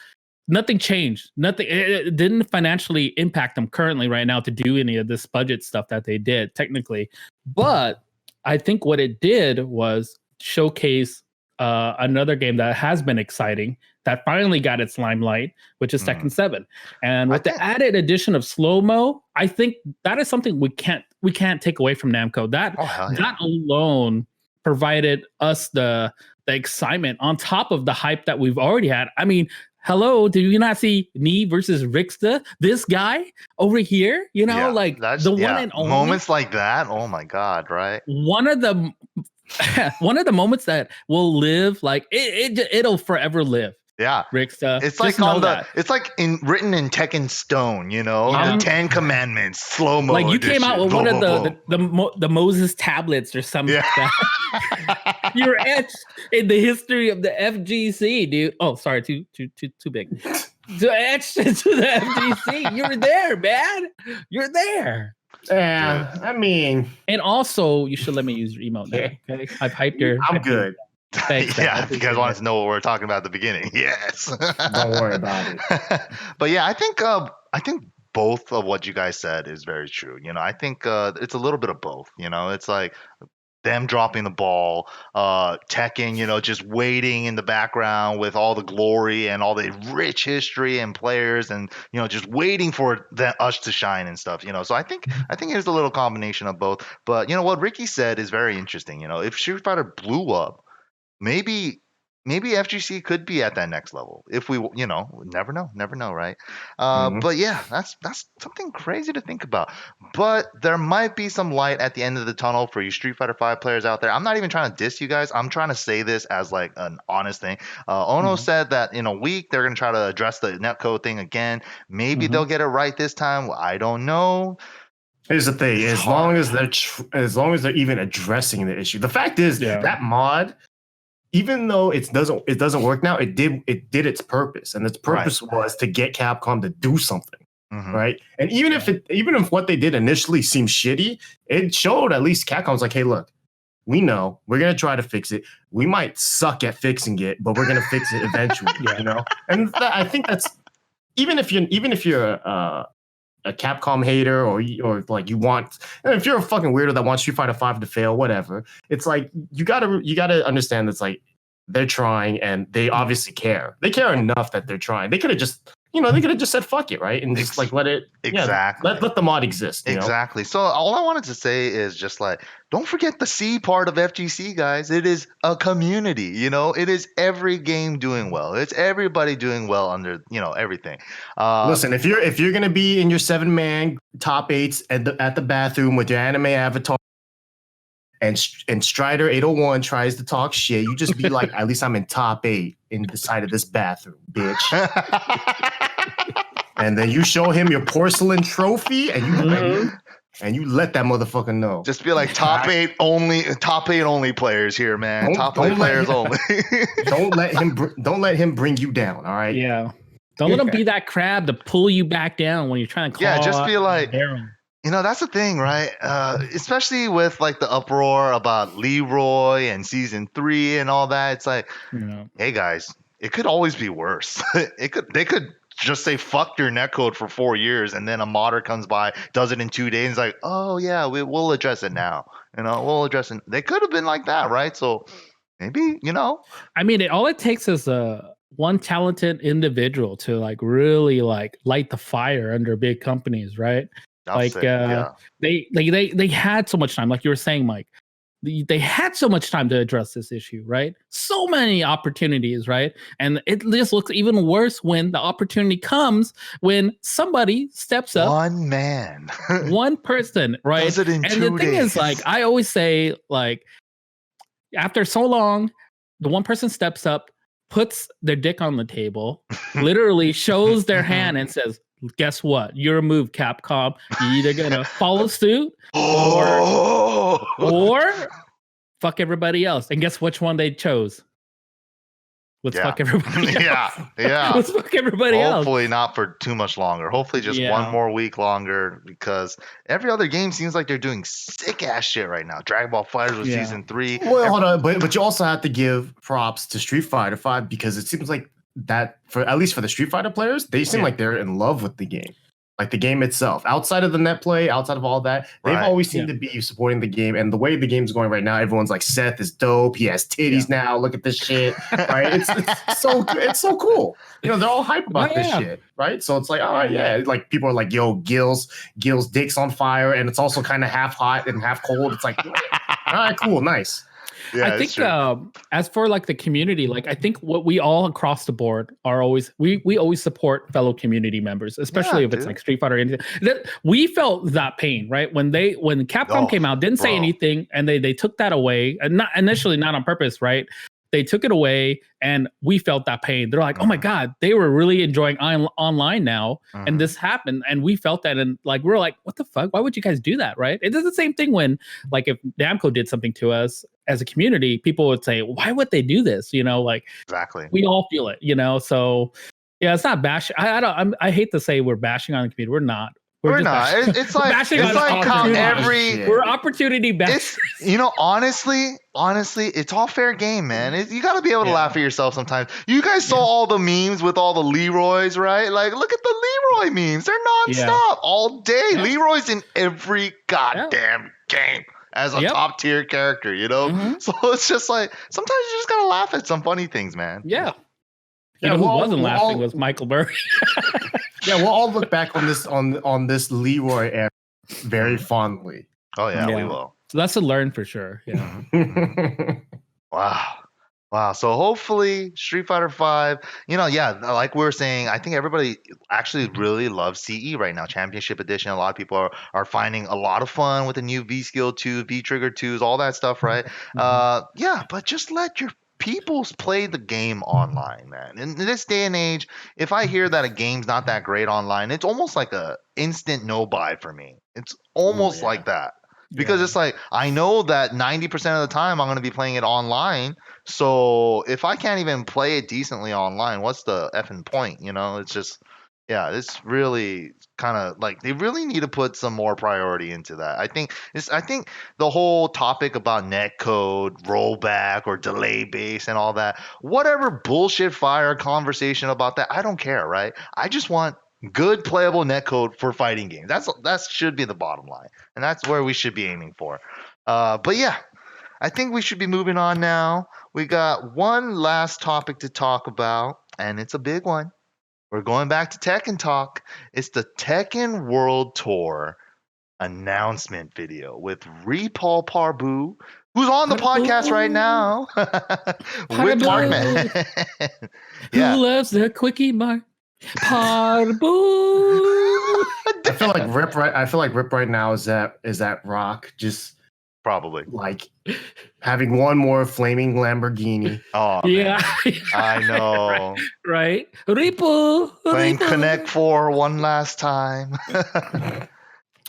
nothing changed. Nothing. It didn't financially impact them currently right now to do any of this budget stuff that they did technically. But I think what it did was showcase another game that has been exciting that finally got its limelight, which is Tekken 7. And with the added addition of slow-mo, I think that is something we can't take away from Namco. That alone provided us the excitement on top of the hype that we've already had. I mean, hello, did you not see Knee versus Rickstah? This guy over here, like the one and only moments like that. Oh my God, right? One of the moments that will live, like it'll forever live. Yeah, Rickstah. It's like it's like written in Tekken stone, the 10 Commandments, slow mo. Like you edition. came out with one of the Moses tablets or something. Yeah. You're etched in the history of the FGC, dude. Oh, sorry, too big. Etched into the FGC. You're there, man. You're there. Yeah, I mean, and also you should let me use your emote now. Okay, I've hyped your. I'm good. Thanks, yeah, if you guys wanted to know what we're talking about at the beginning, yes. Don't worry about it. But yeah, I think both of what you guys said is very true. I think it's a little bit of both. It's like them dropping the ball, Tekken, just waiting in the background with all the glory and all the rich history and players, and just waiting for us to shine and stuff. So I think here's a little combination of both. But what Ricky said is very interesting. If Street Fighter blew up, maybe FGC could be at that next level if we, never know, right? But yeah, that's something crazy to think about. But there might be some light at the end of the tunnel for you Street Fighter V players out there. I'm not even trying to diss you guys. I'm trying to say this as like an honest thing. Ono said that in a week they're going to try to address the netcode thing again. Maybe they'll get it right this time. I don't know. Here's the thing: as long as they're even addressing the issue. The fact is that mod, even though it doesn't work now, it did its purpose, and its purpose was to get Capcom to do something, right? And even if what they did initially seemed shitty, it showed at least Capcom's like, hey, look, we know we're gonna try to fix it. We might suck at fixing it, but we're gonna fix it eventually, And I think that's even if you're a Capcom hater or like if you're a fucking weirdo that wants Street Fighter V to fail, whatever, it's like you gotta understand that's like they're trying and they obviously care. They care enough that they're trying. They could have just said fuck it, right? And just like let it let the mod exist. Exactly. So all I wanted to say is just like, don't forget the C part of FGC, guys. It is a community. It is every game doing well. It's everybody doing well under everything. Listen, if you're gonna be in your 7-man top 8s at the bathroom with your anime avatar and Strider 801 tries to talk shit, you just be like, at least I'm in top 8 in the side of this bathroom, bitch. And then you show him your porcelain trophy, and you let that motherfucker know. Just be like top 8 only players here, man. Top 8 players only. Don't let him bring you down. All right. Yeah. Don't let him be that crab to pull you back down when you're trying to claw. Yeah, just be like, Darren. that's the thing, right? Especially with like the uproar about Leroy and season 3 and all that. It's like, hey guys, it could always be worse. They could just say fuck your netcode for 4 years, and then a modder comes by, does it in 2 days, and it's like, oh yeah, we'll address it now. We'll address it. They could have been like that, right? So maybe, I mean, all it takes is one talented individual to like really like light the fire under big companies, right? They had so much time, like you were saying, Mike. They had so much time to address this issue, right? So many opportunities, right? And it just looks even worse when the opportunity comes when somebody steps up. One man. One person, right? Does it in and 2 the thing days. is, like, I always say, like, after so long, the one person steps up, puts their dick on the table, literally shows their hand and says, guess what? You're a move, Capcom. You're either gonna follow suit or fuck everybody else. And guess which one they chose? Let's fuck everybody else. Yeah. Let's fuck everybody else. Hopefully not for too much longer. Hopefully just one more week longer, because every other game seems like they're doing sick ass shit right now. Dragon Ball FighterZ was season 3. Well, hold on, but you also have to give props to Street Fighter 5, because it seems like that, for at least for the Street Fighter players, they seem like they're in love with the game. Like the game itself, outside of the net play, outside of all that, they've always seemed to be supporting the game. And the way the game's going right now, everyone's like, Seth is dope. He has titties now. Look at this shit. Right? It's so cool. They're all hype about this shit. Right? So it's like, all right, yeah. Like people are like, yo, Gil's dick's on fire, and it's also kind of half hot and half cold. It's like, all right, cool, nice. Yeah, I think as for like the community, like I think what we all across the board are always we always support fellow community members, especially if it's like Street Fighter or anything. We felt that pain, right? When Capcom came out, didn't say anything, and they took that away, and not initially, not on purpose, right? They took it away, and we felt that pain. They're like, oh my God, they were really enjoying online now, and this happened, and we felt that, and like we're like, what the fuck? Why would you guys do that, right? It does the same thing when, like, if Namco did something to us as a community, people would say, why would they do this? Like exactly. We all feel it, So yeah, it's not bashing. I hate to say we're bashing on the community. We're not. We're not. It's like how we're opportunity bashers. Honestly, it's all fair game, man. You got to be able to laugh at yourself sometimes. You guys saw all the memes with all the Leroys, right? Like, look at the Leroy memes. They're nonstop all day. Yeah. Leroy's in every goddamn game as a top tier character, So it's just like sometimes you just gotta laugh at some funny things, man. Yeah. Who wasn't laughing was Michael Burry. Yeah, we'll all look back on this Leroy era very fondly. Oh yeah, we will. So that's a learn for sure. Yeah. Wow. So hopefully Street Fighter 5, like we were saying, I think everybody actually really loves CE right now. Championship Edition. A lot of people are finding a lot of fun with the new V Skill 2, V Trigger 2s, all that stuff, right? But just let your people play the game online, man. In this day and age, if I hear that a game's not that great online, it's almost like a instant no buy for me. It's almost like that. Because it's like, I know that 90% of the time I'm going to be playing it online. So if I can't even play it decently online, what's the effing point? It's just, it's really kind of like they really need to put some more priority into that. I think the whole topic about netcode, rollback, or delay base and all that, whatever bullshit fire conversation about that, I don't care, right? I just want good playable netcode for fighting games. That should be the bottom line, and that's where we should be aiming for. But yeah, I think we should be moving on now. We got one last topic to talk about, and it's a big one. We're going back to Tekken talk. It's the Tekken World Tour announcement video with Repul Parbu, who's on the podcast right now with Markman. Who loves the quickie mark? Parbu. I feel like Rip right now is that Rock just Probably. Like having one more flaming Lamborghini. Oh, Yeah. man. I know. Right? Ripple. Playing Ripple. Connect 4 one last time. Oh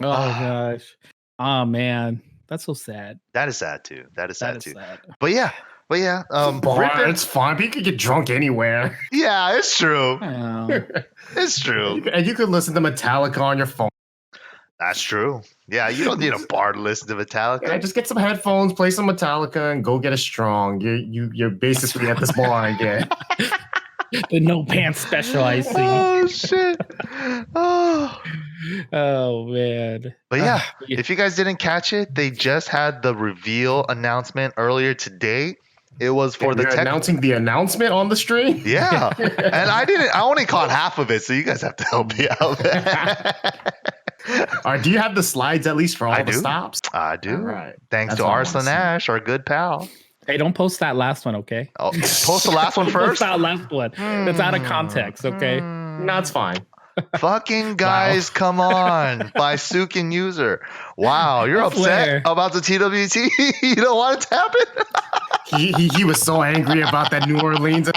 gosh. Oh man. That's so sad. That is sad too. That is sad That is too. sad. But yeah. Bar, it's fine. But you could get drunk anywhere. Yeah, it's true. Oh. It's true. And you could listen to Metallica on your phone. That's true. Yeah, you don't need a bar to listen to Metallica. Yeah, just get some headphones, play some Metallica, and go get a strong. You're basically at this bar again. The no pants special, I see. Oh shit. Oh. Oh man. But yeah, if you guys didn't catch it, they just had the reveal announcement earlier today. It was for the announcing the announcement on the stream. Yeah, and I only caught half of it, so you guys have to help me out. All right, do you have the slides at least for all the stops? I do. All right. Thanks to Arslan Ash, our good pal. Hey, don't post that last one, okay? Oh, post the last one first? Post that last one. That's out of context, okay? No, it's fine. Fucking guys, come on. By Suiken user. Wow, you're upset about the TWT? You don't want it to happen? he was so angry about that New Orleans.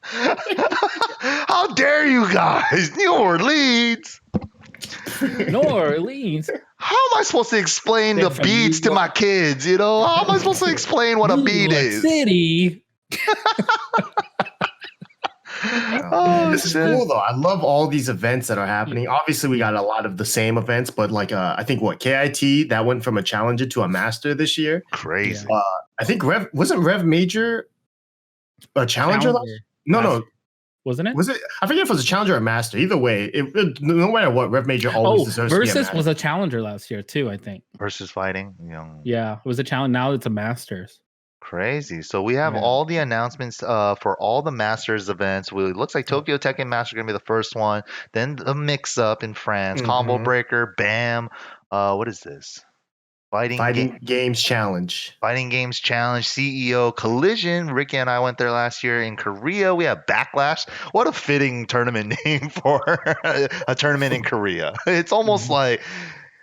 How dare you guys? New Orleans. New Orleans. How am I supposed to explain the beats to my kids? You know, how am I supposed to explain what a beat is? City. This is cool though. I love all these events that are happening. Obviously, we got a lot of the same events, but like I think KIT that went from a challenger to a master this year. Crazy. I think wasn't Rev Major a challenger? No. Wasn't it? Was it? I forget if it was a challenger or a master. Either way, no matter what, Rev Major always deserves to be a Versus master. was a challenger last year too, I think. Versus fighting. Yeah, it was a challenge. Now it's a masters. Crazy. So we have all the announcements for all the Masters events. It looks like Tokyo Tekken Masters are going to be the first one. Then the mix-up in France. Combo Breaker. BAM. What is this? Fighting Games Challenge. Fighting Games Challenge. CEO Collision. Ricky and I went there last year in Korea. We have Backlash. What a fitting tournament name for a tournament in Korea. It's almost like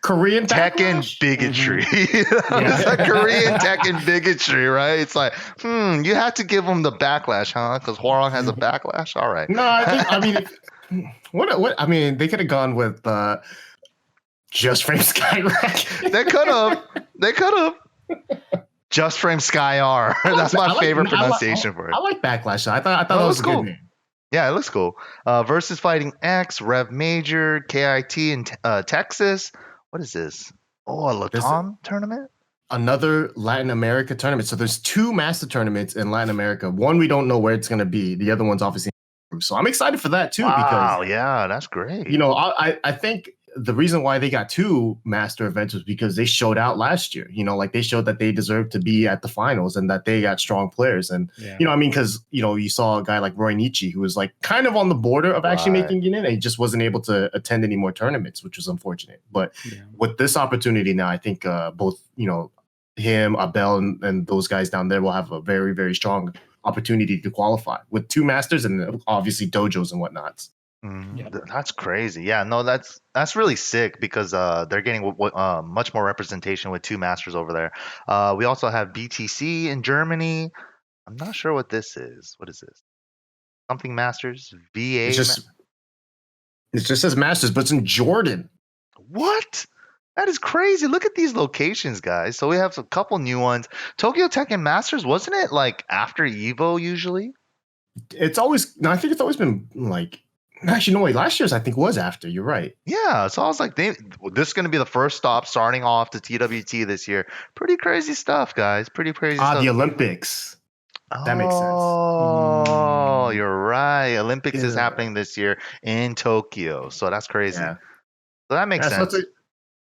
Korean Tekken bigotry. It's like Korean Tekken bigotry, right? It's like, you had to give them the backlash, huh? Because Hwarong has a backlash. All right. No, I mean, what? I mean, they could have gone with Just Frame Skyrocket. They could have. Just Frame Sky R. That's my favorite pronunciation for it. I like Backlash. I thought that was a good name. Yeah, it looks cool. Versus Fighting X, Rev Major, KIT in Texas. What is this? Oh, a Latam tournament? Another Latin America tournament. So there's 2 master tournaments in Latin America. One, we don't know where it's going to be. The other one's obviously. So I'm excited for that too. Wow, because, yeah, that's great. You know, I think the reason why they got 2 master events was because they showed out last year. You know, like they showed that they deserved to be at the finals and that they got strong players. And, you know, I mean, because, you know, you saw a guy like Roy Nietzsche who was like kind of on the border of actually making it in. And he just wasn't able to attend any more tournaments, which was unfortunate. But with this opportunity now, I think both, you know, him, Abel, and those guys down there will have a very, very strong opportunity to qualify with 2 masters and obviously dojos and whatnots. That's crazy. Yeah, no, that's really sick because they're getting much more representation with 2 masters over there. We also have BTC in Germany. I'm not sure what this is. What is this? Something Masters? VA? It just says Masters, but it's in Jordan. What? That is crazy. Look at these locations, guys. So we have a couple new ones. Tokyo Tekken Masters, wasn't it like after EVO usually? I think it's always been like. Actually, no, wait. Last year's, I think, was after. You're right. Yeah. So I was like, this is going to be the first stop starting off the TWT this year. Pretty crazy stuff, guys. Pretty crazy stuff. The Olympics. That makes sense. Oh, you're right. Olympics is happening this year in Tokyo. So that's crazy. Yeah. So that makes sense.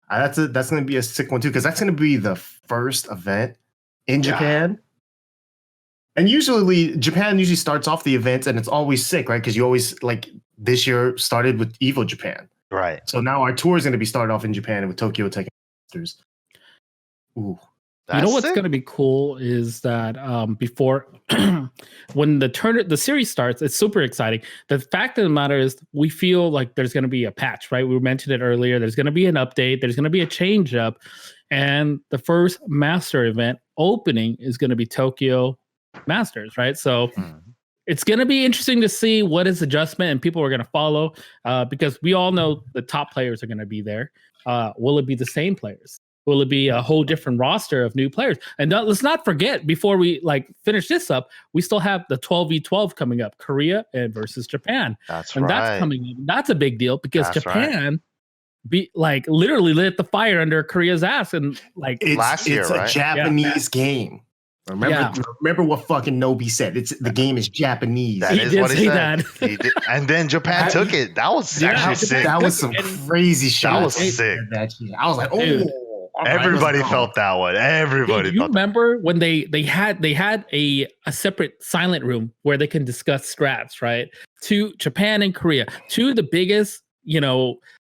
That's going to be a sick one, too, because that's going to be the first event in Japan. And usually, Japan starts off the events, and it's always sick, right? Because you always, like, this year started with EVO Japan. Right. So now our tour is going to be started off in Japan with Tokyo Tekken Masters. Ooh. You know what's going to be cool is that before when the series starts, it's super exciting. The fact of the matter is we feel like there's going to be a patch, right? We mentioned it earlier. There's going to be an update. There's going to be a change up. And the first Master event opening is going to be Tokyo Masters, right? So it's going to be interesting to see what is adjustment and people are going to follow because we all know the top players are going to be there. Will it be the same players? Will it be a whole different roster of new players? And let's not forget, before we finish this up, we still have the 12v12 coming up, Korea versus Japan. That's and right. That's coming up. That's a big deal because Japan literally lit the fire under Korea's ass and last year, it's a Japanese game. Remember what fucking Nobi said. The game is Japanese. That is what he said. He did. And then Japan took it. That was actually sick. That was some crazy shit. That was sick. I was like, oh. Everybody felt that one. Everybody. You remember when they had a separate silent room where they can discuss strats, right? To Japan and Korea, two of the biggest,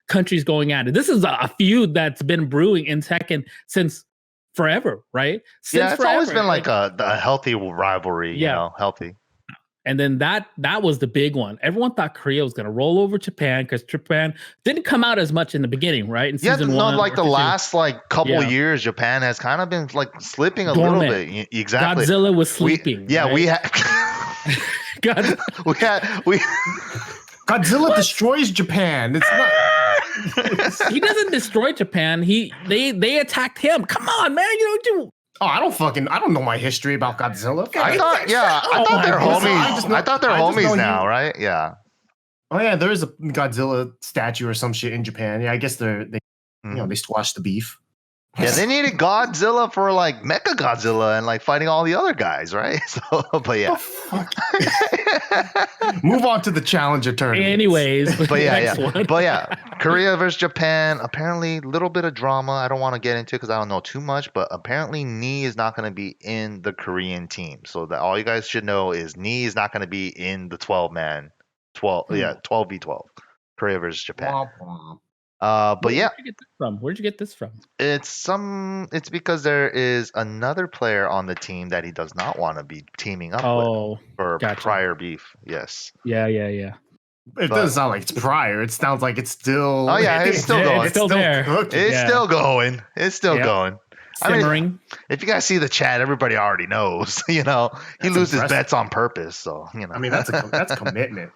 countries going at it. This is a feud that's been brewing in Tekken since forever, right? It's always been like a healthy rivalry, healthy. And then that was the big one. Everyone thought Korea was going to roll over Japan because Japan didn't come out as much in the beginning, right? In season one, the last couple years, Japan has kind of been slipping a little bit. Exactly. Godzilla was sleeping. We had. Godzilla destroys Japan. It's not. He doesn't destroy Japan. They attacked him. Come on, man. You don't do. Oh, I don't know my history about Godzilla. I thought they're homies. I thought they're homies now, right? Yeah. Oh yeah, there is a Godzilla statue or some shit in Japan. Yeah, I guess they squashed the beef. Yeah, they needed Godzilla for Mecha Godzilla and fighting all the other guys, right? So, but yeah. Move on to the Challenger tournament. Anyways, but Korea versus Japan. Apparently, a little bit of drama. I don't want to get into because I don't know too much. But apparently, Nii is not going to be in the Korean team. So that all you guys should know is Nii is not going to be in the 12-man, 12v12, Korea versus Japan. But where'd you get this from? It's because there is another player on the team that he does not want to be teaming up with for prior beef. Yes. Yeah. It doesn't sound like it's prior. It sounds like it's still. Oh yeah, it's still going. It's still there. It's still going. It's still going. Simmering. I mean, if you guys see the chat, everybody already knows. He loses bets on purpose. So I mean, that's commitment.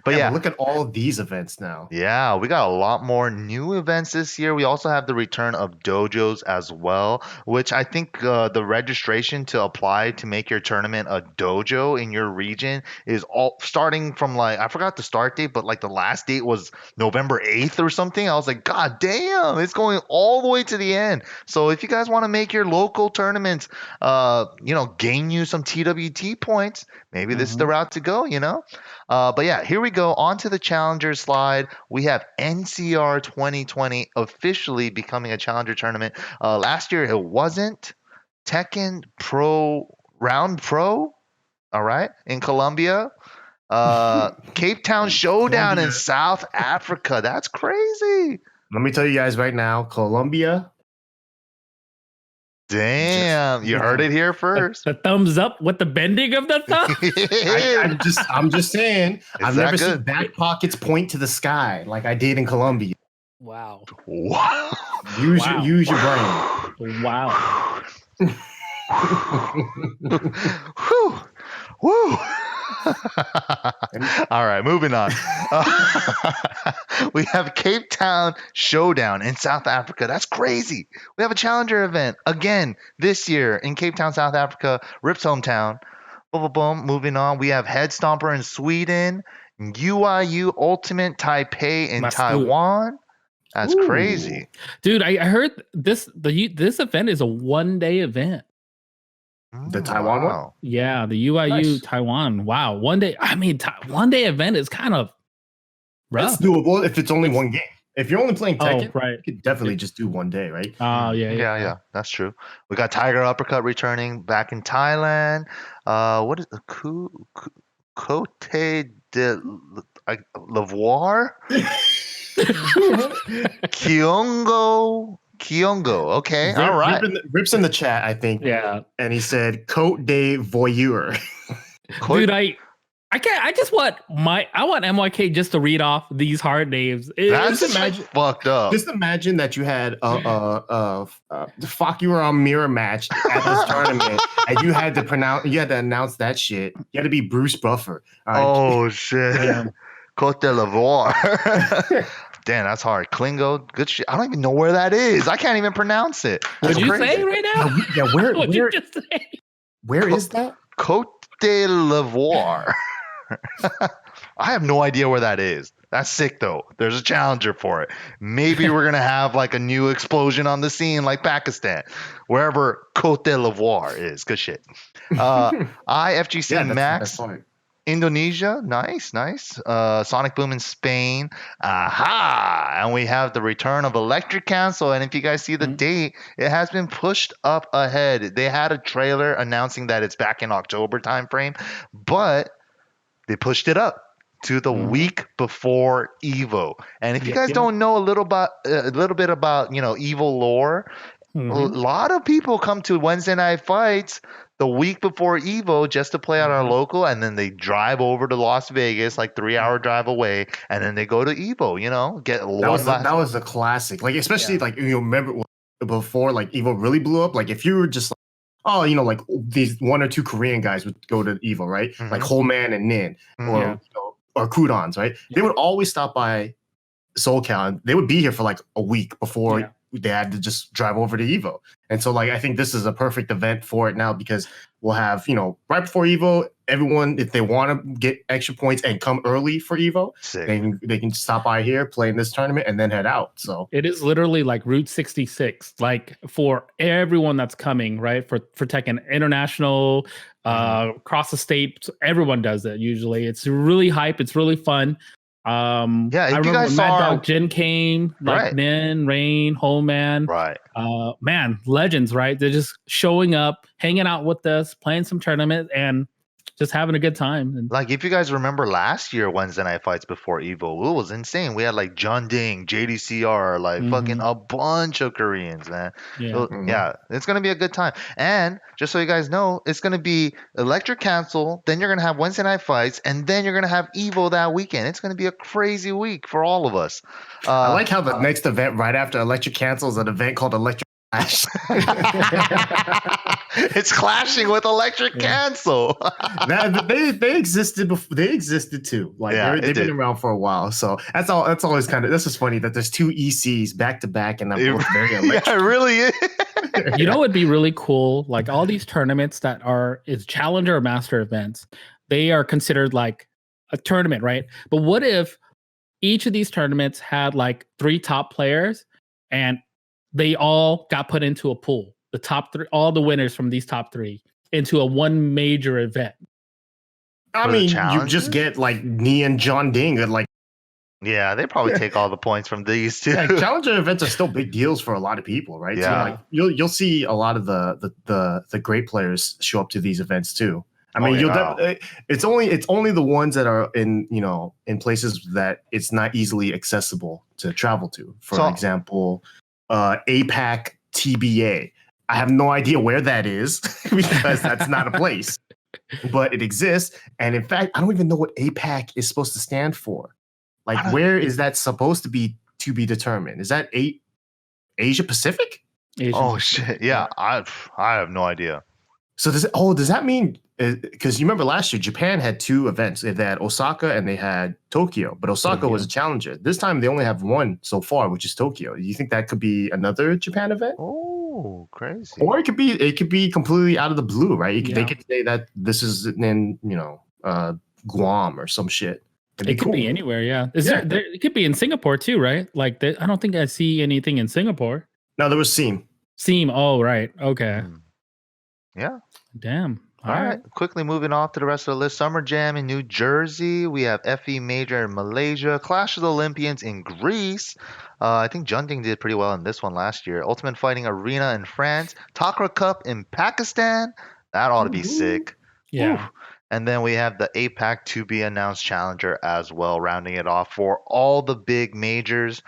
But look at all of these events now. Yeah, we got a lot more new events this year. We also have the return of dojos as well, which I think the registration to apply to make your tournament a dojo in your region is all starting from I forgot the start date, but the last date was November 8th or something. I was like, God damn, it's going all the way to the end. So if you guys want to make your local tournaments gain you some TWT points, maybe this is the route to go, But yeah, here we go. On to the Challenger slide. We have NCR 2020 officially becoming a Challenger tournament. Last year it wasn't. Tekken Round Pro, all right, in Colombia. Cape Town Showdown in South Africa. That's crazy. Let me tell you guys right now, Colombia. Damn, you heard it here first. The thumbs up with the bending of the thumb. I'm just saying. I've never seen back pockets point to the sky like I did in Colombia. Wow. Use your brain. Wow. Woo. All right, moving on. We have Cape Town Showdown in South Africa. That's crazy. We have a Challenger event again this year in Cape Town, South Africa, Rip's hometown. Boom. Moving on, we have Head Stomper in Sweden, UIU Ultimate Taipei in Taiwan. That's crazy, dude. I heard this event is a 1-day event. The Taiwan one? Yeah, the UIU Taiwan. Wow. 1 day. I mean, 1-day event is kind of rough. It's doable if it's only one game. If you're only playing Tekken, right. you could definitely just do 1 day, right? Oh, yeah. That's true. We got Tiger Uppercut returning back in Thailand. What is the Cote de l'Ivoire? Kyongo. Okay, all right. Rips in the chat, I think. Yeah. And he said, Cote de Voyeur. Dude, I can't. I just want MYK just to read off these hard names. That's fucked up. Just imagine that you had fuck you were on mirror match at this tournament, and you had to announce that shit. You had to be Bruce Buffer. Oh shit! Yeah. Cote de l'Ivoire. Damn, that's hard. Klingo, good shit. I don't even know where that is. I can't even pronounce it. What'd you say right now? Yeah, what'd you just say? Where is that? Cote de l'Ivoire. I have no idea where that is. That's sick though. There's a challenger for it. Maybe we're gonna have like a new explosion on the scene like Pakistan, wherever Cote de l'Ivoire is. Good shit. IFGC Max. That's Indonesia, nice. Sonic Boom in Spain, and we have the return of Electric Cancel. And if you guys see the date, it has been pushed up ahead. They had a trailer announcing that it's back in October timeframe, but they pushed it up to the week before EVO. And if you guys don't know a little bit about EVO lore, a lot of people come to Wednesday Night Fights the week before EVO just to play on our local, and then they drive over to Las Vegas, like 3-hour drive away, and then they go to EVO. That was a classic. Like especially like remember before like EVO really blew up. Like if you were just like, like these 1 or 2 Korean guys would go to EVO, right? Like Holman and Nin, or Kudons, right? They would always stop by SoulCal, and they would be here for like a week before they had to just drive over to EVO. And so like I think this is a perfect event for it now, because we'll have right before EVO, everyone, if they want to get extra points and come early for EVO, they can stop by here, play in this tournament, and then head out. So it is literally like Route 66, like for everyone that's coming, right? For Tekken International, across the state, everyone does it usually. It's really hype, it's really fun. I remember you guys when Mad Dog Jin came, like Nin, Rain, Holman, man, legends, right? They're just showing up, hanging out with us, playing some tournament, and just having a good time. And like if you guys remember last year Wednesday Night Fights before EVO, it was insane. We had like John Ding, JDCR, like fucking a bunch of Koreans, man. It's gonna be a good time. And just so you guys know, it's gonna be Electric Cancel, then you're gonna have Wednesday Night Fights, and then you're gonna have EVO that weekend. It's gonna be a crazy week for all of us. I like how the next event right after Electric Cancel is an event called Electric Clash. It's clashing with Electric Cancel. They existed before. They existed too. Like they've been around for a while. So that's always kind of, this is funny that there's 2 ECs back to back, and they're both very electric. Yeah, it really is. It'd be really cool. Like all these tournaments that is challenger or master events, they are considered like a tournament, right? But what if each of these tournaments had like 3 top players, and they all got put into a pool? The top 3, all the winners from these top 3 into a one major event. I mean, you just get like Ni and John Ding and like. Yeah, they probably take all the points from these too. Yeah, challenger events are still big deals for a lot of people, right? Yeah. So like you'll see a lot of the great players show up to these events too. I mean, it's only the ones that are in in places that it's not easily accessible to travel to. For example, APAC TBA. I have no idea where that is because that's not a place, but it exists. And in fact, I don't even know what APAC is supposed to stand for. Like, where is that supposed to be determined? Is that Asia Pacific? Shit! Yeah, I have no idea. So does that mean? Because you remember last year, Japan had 2 events. They had Osaka and they had Tokyo, but Osaka was a challenger. This time they only have 1 so far, which is Tokyo. Do you think that could be another Japan event? Oh, crazy! Or it could be completely out of the blue, right? They could say that this is in Guam or some shit. It could be anywhere, yeah. It could be in Singapore too, right? Like I don't think I see anything in Singapore. No, there was Seam. Oh, right. Okay. Yeah. Damn. All right. Quickly moving off to the rest of the list. Summer Jam in New Jersey. We have FE Major in Malaysia. Clash of the Olympians in Greece. I think Junding did pretty well in this one last year. Ultimate Fighting Arena in France. Takra Cup in Pakistan. That ought to be sick. Yeah. And then we have the APAC to be announced challenger as well, rounding it off for all the big majors,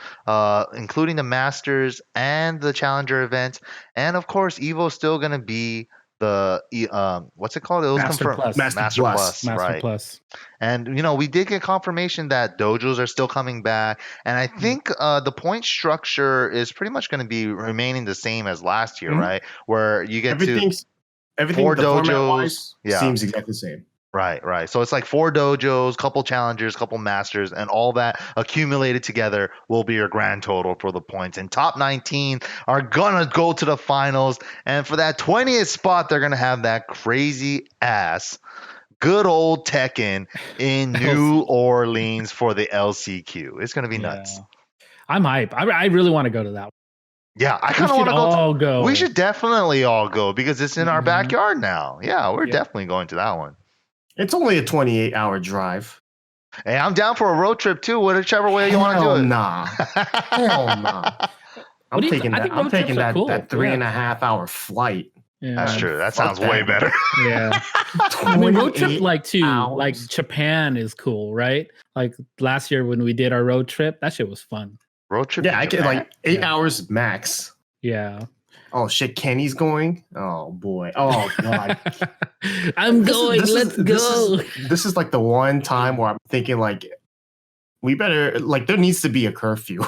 including the Masters and the challenger events. And of course, EVO's still going to be the what's it called? It was Master confirmed. Plus. Master Plus, Master right? Plus. And we did get confirmation that dojos are still coming back, and I think the point structure is pretty much going to be remaining the same as last year, right? Where you get everything four the dojos, format wise seems exactly the same. Right. So it's like 4 dojos, couple challengers, couple masters, and all that accumulated together will be your grand total for the points. And top 19 are gonna go to the finals, and for that 20th spot, they're gonna have that crazy ass good old Tekken in New Orleans for the LCQ. It's gonna be nuts. I'm hype. I really want to go to that one. Yeah, I kind of want to all go. We should definitely all go because it's in our backyard now. Yeah, we're definitely going to that one. It's only a 28-hour drive. Hey, I'm down for a road trip too. Whichever way you want to do it. Hell nah. I'm taking that 3.5-hour flight. Yeah, that's true. That sounds way better. Yeah. I mean, road trip like Japan is cool, right? Like last year when we did our road trip, that shit was fun. Road trip? Yeah, I get like 8 hours max. Yeah. Oh shit, Kenny's going. Oh boy. Oh god. I'm going. Let's go. This is like the one time where I'm thinking like, we better like there needs to be a curfew.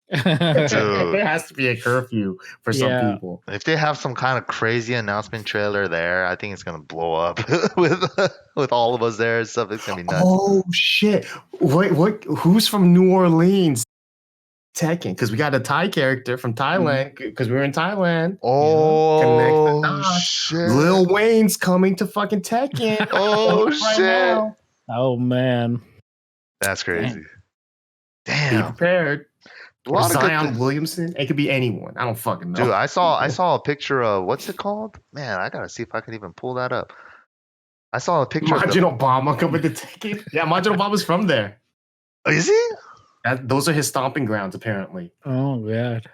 There has to be a curfew for some people. If they have some kind of crazy announcement trailer there, I think it's gonna blow up with all of us there and stuff. It's gonna be nuts. Oh shit! What? Who's from New Orleans? Tekken, because we got a Thai character from Thailand because we were in Thailand. Oh shit! Lil Wayne's coming to fucking Tekken. Oh shit! Now. Oh man, that's crazy. Damn. Be prepared. Zion Williamson. It could be anyone. I don't fucking know. Dude, I saw a picture of what's it called? Man, I gotta see if I can even pull that up. I saw a picture Majin Obama coming to Tekken. Yeah, Majin Obama's from there. Is he? Those are his stomping grounds, apparently. Oh god,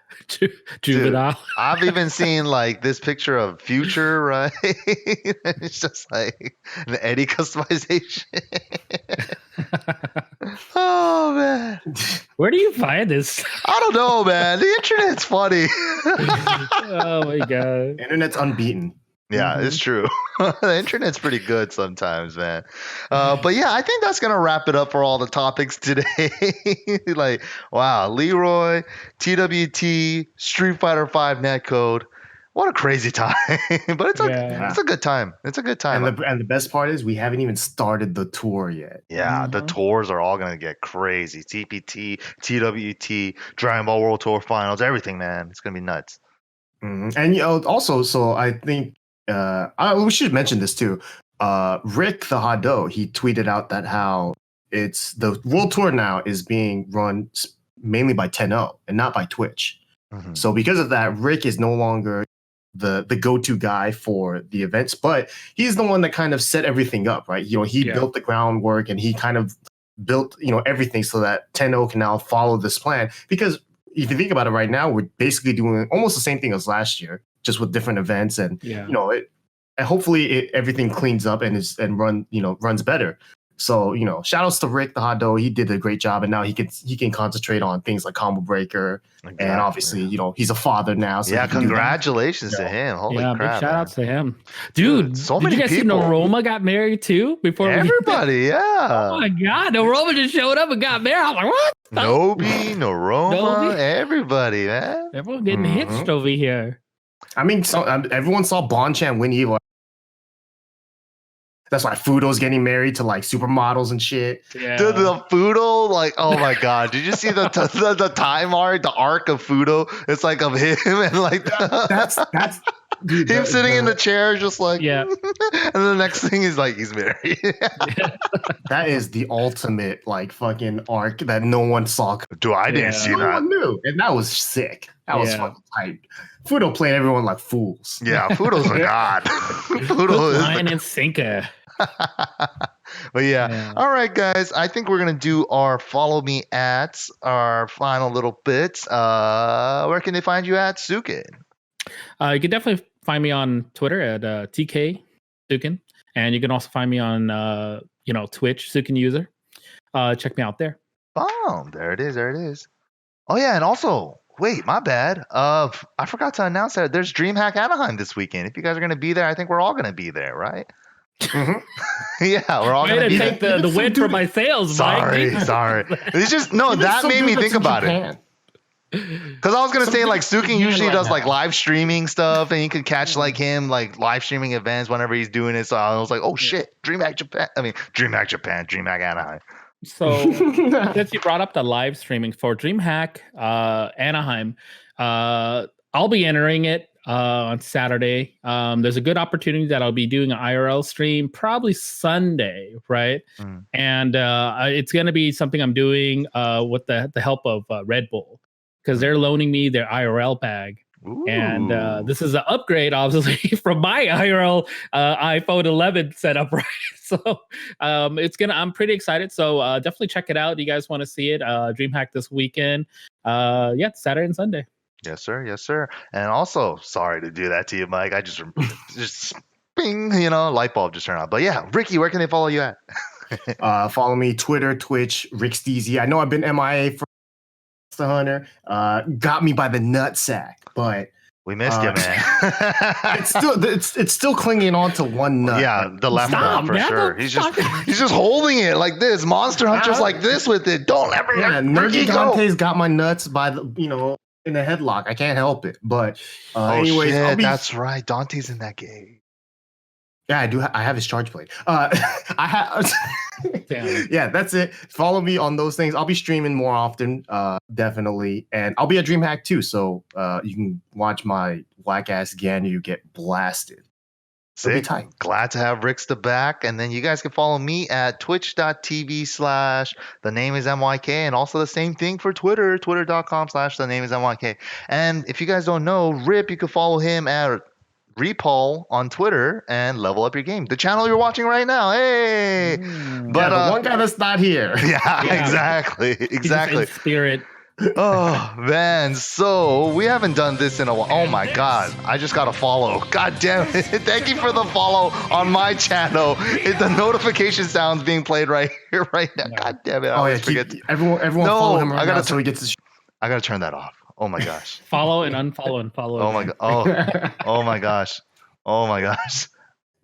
Juvenile. Dude, I've even seen like this picture of Future, right? It's just like an Eddie customization. Oh man, where do you find this? I don't know, man. The internet's funny. Oh my god, internet's unbeaten. Yeah, it's true. The internet's pretty good sometimes, man. But yeah, I think that's gonna wrap it up for all the topics today. Like, wow, Leroy, TWT, Street Fighter 5 Netcode. What a crazy time. But it's a good time. It's a good time. And the best part is we haven't even started the tour yet. Yeah, the tours are all gonna get crazy. TPT, TWT, Dragon Ball World Tour Finals, everything, man. It's gonna be nuts. And also, so I think we should mention this too. Rick the Hado, he tweeted out that how it's the World Tour now is being run mainly by 10-0 and not by Twitch. So because of that, Rick is no longer the go-to guy for the events, but he's the one that kind of set everything up, right? He built the groundwork and he kind of built everything so that 10-0 can now follow this plan. Because if you think about it right now, we're basically doing almost the same thing as last year, just with different events, and and hopefully everything cleans up and runs better. So shout outs to Rick the Hado. He did a great job, and now he can concentrate on things like Combo Breaker, and obviously he's a father now. So congratulations to him. Holy crap! Big shout outs to him, dude. So many did you guys people. see Noroma got married too? Before everybody, Oh my god, Noroma just showed up and got married. I'm like, what? Nobi, Noroma, everybody, man. Everyone getting hitched over here. I mean, everyone saw Bonchan win EVO. That's why Fudo's getting married to like supermodels and shit. Yeah. Dude, the Fudo, like, oh my god! Did you see the time art, the arc of Fudo? It's like of him and like that's dude, him sitting in the chair, just like and the next thing is like he's married. That is the ultimate like fucking arc that no one saw. Dude, I didn't see that. No one knew, and that was sick. That was fucking tight. Fudo played everyone like fools. Yeah, Fudo's a god. Fudo is line and sinker. But all right, guys. I think we're gonna do our follow me ads, our final little bits. Where can they find you at, Suiken? You can definitely find me on Twitter at TK Suiken, And you can also find me on Twitch, Suiken user. Check me out there. Boom. There it is. Oh yeah, and also, wait, my bad. I forgot to announce that there's DreamHack Anaheim this weekend. If you guys are gonna be there, I think we're all gonna be there, right? Mhm. Yeah, we're all Way gonna to be take there. the win for my sales, Mike. Sorry. It's just that made me think about it. Because I was gonna say like Suiken usually does like live streaming stuff, and you could catch like him like live streaming events whenever he's doing it. So I was like, oh shit, DreamHack Anaheim. So since you brought up the live streaming for DreamHack Anaheim, I'll be entering it on Saturday. There's a good opportunity that I'll be doing an IRL stream probably Sunday, right? And it's going to be something I'm doing with the help of Red Bull, because they're loaning me their IRL bag. Ooh. And this is an upgrade, obviously, from my IRL iPhone 11 setup, right? So I'm pretty excited. So definitely check it out. You guys want to see it? DreamHack this weekend. Saturday and Sunday. Yes, sir. And also, sorry to do that to you, Mike. I just bing, light bulb just turned on. But yeah, Ricky, where can they follow you at? Follow me, Twitter, Twitch, Rickstah. I know I've been MIA for the Hunter. Got me by the nutsack, but we missed you, man. it's still clinging on to one nut. Yeah, the left one for sure. He's just holding it like this. Monster Hunter's like this with it. Don't let me. Yeah, Nerdy Dante's got my nuts by the in a headlock. I can't help it. But anyways, shit, that's right. Dante's in that game. Yeah, I do. I have his charge plate. I have. Yeah, that's it. Follow me on those things. I'll be streaming more often, definitely, and I'll be at DreamHack too. So you can watch my whack ass Ganu get blasted. Sick. Glad to have Rickstah back. And then you guys can follow me at twitch.tv/thenameismyk, and also the same thing for Twitter, twitter.com/thenameismyk. And if you guys don't know, Rip, you can follow him at Repol on Twitter and level up your game. The channel you're watching right now. Hey. But the one guy that's not here. Yeah. Exactly. Spirit. Oh man, so we haven't done this in a while. Oh my god, I just got a follow. God damn it. Thank you for the follow on my channel. The notification sounds being played right here right now. God damn it. I always forget. Everyone follow him right now so he gets his I gotta turn that off. Oh my gosh. Follow and unfollow and follow. Oh my god. Oh my gosh. Oh my gosh.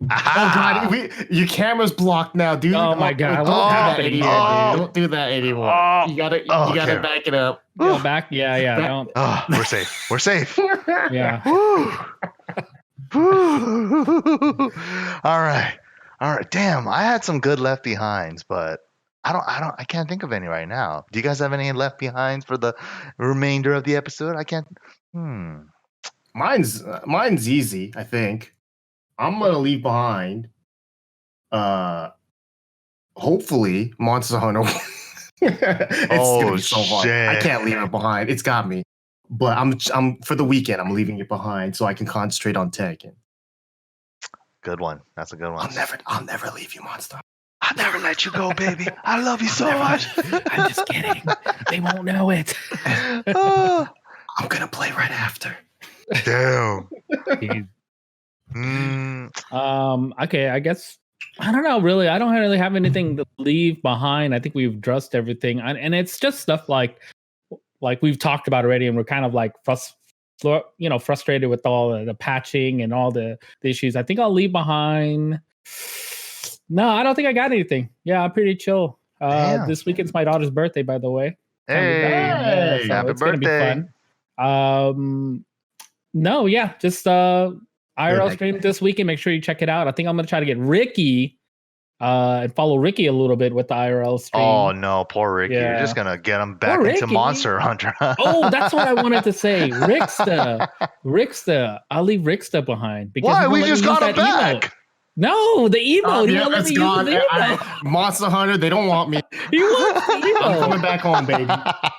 Oh god, your camera's blocked now, dude. Oh my god, don't do that anymore. You gotta back it up. Back, yeah. Don't. Oh, we're safe. Yeah. All right. Damn, I had some good left behinds, but I can't think of any right now. Do you guys have any left behinds for the remainder of the episode? I can't. Mine's easy, I think. I'm gonna leave behind. Hopefully, Monster Hunter. It's gonna be so hard. Shit. I can't leave it behind. It's got me. But I'm for the weekend. I'm leaving it behind so I can concentrate on Tekken. Good one. That's a good one. I'll never leave you, Monster. I'll never let you go, baby. I love you so much. I'm just kidding. They won't know it. I'm gonna play right after. Damn. Okay, I guess I don't know. Really, I don't really have anything to leave behind. I think we've addressed everything, and it's just stuff like we've talked about already, and we're kind of like frustrated with all the patching and all the issues. I think I'll leave behind. No, I don't think I got anything. Yeah, I'm pretty chill. This weekend's my daughter's birthday, by the way. Hey, so happy it's gonna birthday! Be fun. No, yeah, just IRL stream this weekend. Make sure you check it out. I think I'm gonna try to get Ricky and follow Ricky a little bit with the IRL stream. Oh no, poor Ricky! Yeah. You're just gonna get him back into Monster Hunter. Oh, that's what I wanted to say. Rickstah. I'll leave Rickstah behind because why? We just got him back. Emote. No, the emote. Yeah, that's gone. Monster Hunter, they don't want me. You want the emote? I'm coming back home, baby.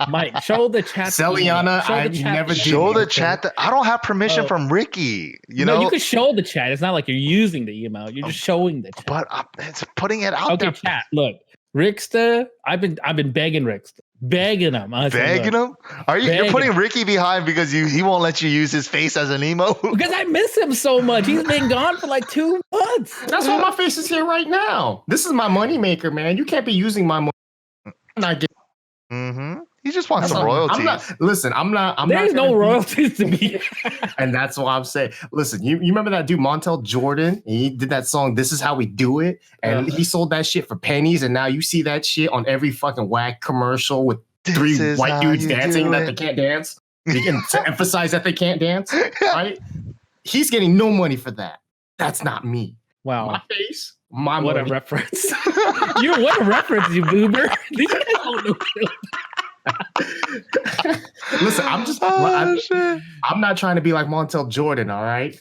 Mike, show the chat. Celiana, I never did. Show the chat. I don't have permission from Ricky. No, you can show the chat. It's not like you're using the email. You're just showing the chat. But it's putting it out there. Okay, chat. Look, Rickstah, I've been begging Rickstah, begging him. Begging him? You're putting Ricky behind because he won't let you use his face as an emote? Because I miss him so much. He's been gone for like 2 months. That's why my face is here right now. This is my moneymaker, man. You can't be using my money. I'm not getting. Mm-hmm. He just wants some royalties. There's no royalties to be. And that's why I'm saying, listen, you remember that dude Montel Jordan? He did that song, This Is How We Do It. And he sold that shit for pennies. And now you see that shit on every fucking whack commercial with 3 white dudes dancing that they can't dance. You can emphasize that they can't dance, right? He's getting no money for that. That's not me. Wow. My face, my what money. A reference. What a reference, you boomer. These guys don't know. Listen, I'm not trying to be like Montel Jordan, all right?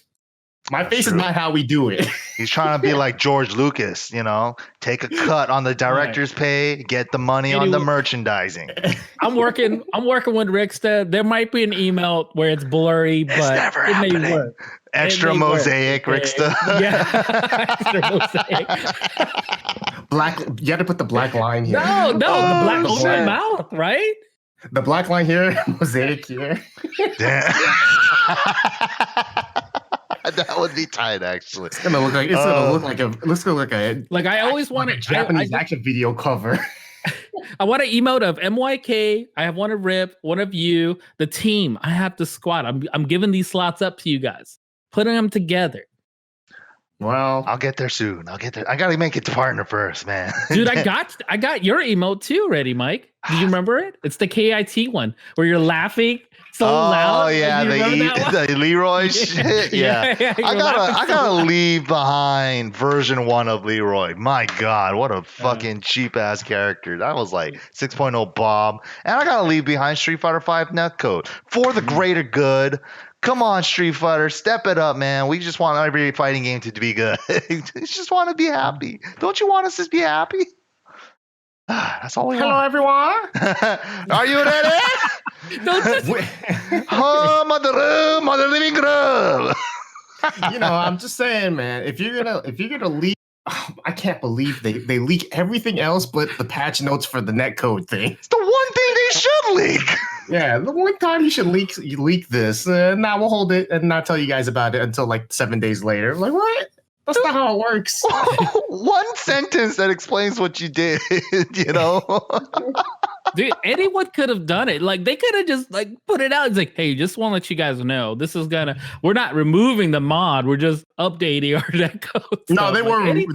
My face is not how we do it. He's trying to be like George Lucas, take a cut on the director's pay, get the money on the merchandising. I'm working with Rickstah. There might be an email where it's blurry, but it may work. Extra mosaic, Rickstah. Yeah, extra mosaic. Black. You had to put the black line here. No, the black open mouth, right? The black line here, mosaic here. Damn. That would be tight, actually. It's gonna look like a. Like I always want a Japanese action video cover. I want an emote of MYK. I have one of Rip, one of you, the team. I have the squad. I'm giving these slots up to you guys, putting them together. Well, I'll get there soon. I gotta make it to partner first, man. Dude, I got your emote too ready, Mike. Do you remember it? It's the KIT one where you're laughing so loud. Oh yeah, the Leroy shit. Yeah. I gotta leave behind version 1 of Leroy. My God, what a fucking cheap ass character. That was like 6.0 Bob. And I gotta leave behind Street Fighter V Netcode for the greater good. Come on, Street Fighter, step it up, man. We just want every fighting game to be good. We just want to be happy. Don't you want us to be happy? That's all we want. Hello, everyone. Are you ready? Home of the room, of the living room. I'm just saying, man. If you're gonna leak, I can't believe they leak everything else but the patch notes for the netcode thing. It's the one thing they should leak. Yeah, the one time you should leak this. Now we'll hold it and not tell you guys about it until like 7 days later. Like, what? That's not how it works. One sentence that explains what you did, Dude, anyone could have done it. Like they could have just like put it out. It's like, hey, just want to let you guys know we're not removing the mod. We're just updating our netcode. No, they were removing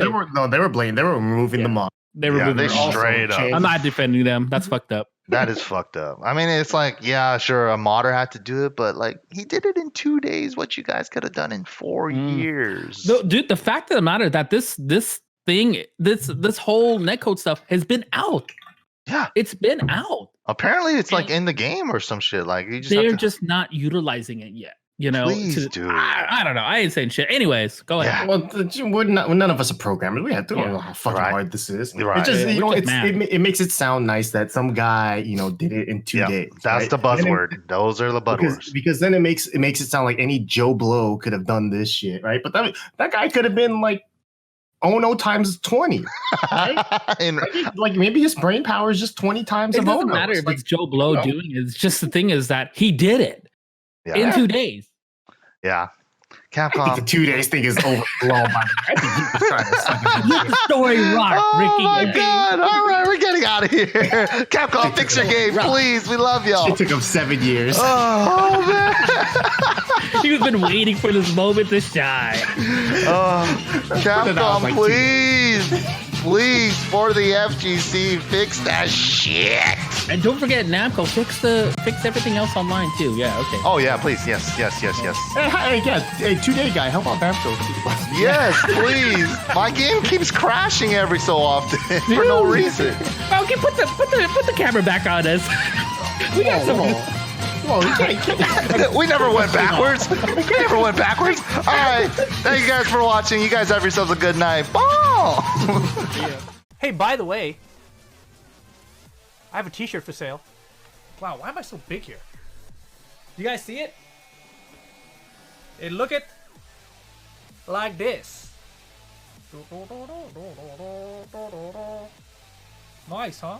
the mod. They were straight up. I'm not defending them. That's fucked up. That is fucked up. I mean, it's like, yeah, sure, a modder had to do it, but like he did it in 2 days. What you guys could have done in 4 years. No, dude, the fact of the matter that this whole netcode stuff has been out. Yeah, it's been out. Apparently, it's like in the game or some shit. Like they're just not utilizing it yet. Please, dude. I don't know. I ain't saying shit. Anyways, go ahead. Well, none of us are programmers. We have to know how fucking hard this is. Right. It just it makes it sound nice that some guy did it in 2 days. That's the buzzword. Those are the buzzwords. Because then it makes it sound like any Joe Blow could have done this shit, right? But that guy could have been like Ono times 20. Right? like maybe his brain power is just 20 times. It doesn't matter if it's Joe Blow doing it. It's just the thing is that he did it. In 2 days. Yeah. Capcom. I think the 2 days thing is overblown. I think he was trying to suck it. Let the story rock, Ricky. Oh my God. All right, we're getting out of here. Capcom, fix your game, please. We love y'all. It took him 7 years. Oh man. He's been waiting for this moment to shine. Capcom, please, for the FGC, fix that shit. And don't forget, Namco, fix everything else online too. Yeah, okay. Oh yeah, please, yes. Hey, 2-day guy, help out Namco. Yes, please. My game keeps crashing every so often for no reason. Okay, put the camera back on us. We got some. We never went backwards. All right. Thank you guys for watching. You guys have yourselves a good night. Ball. Hey, by the way, I have a t-shirt for sale. Wow, why am I so big here? You guys see it? It look it like this. Nice, huh?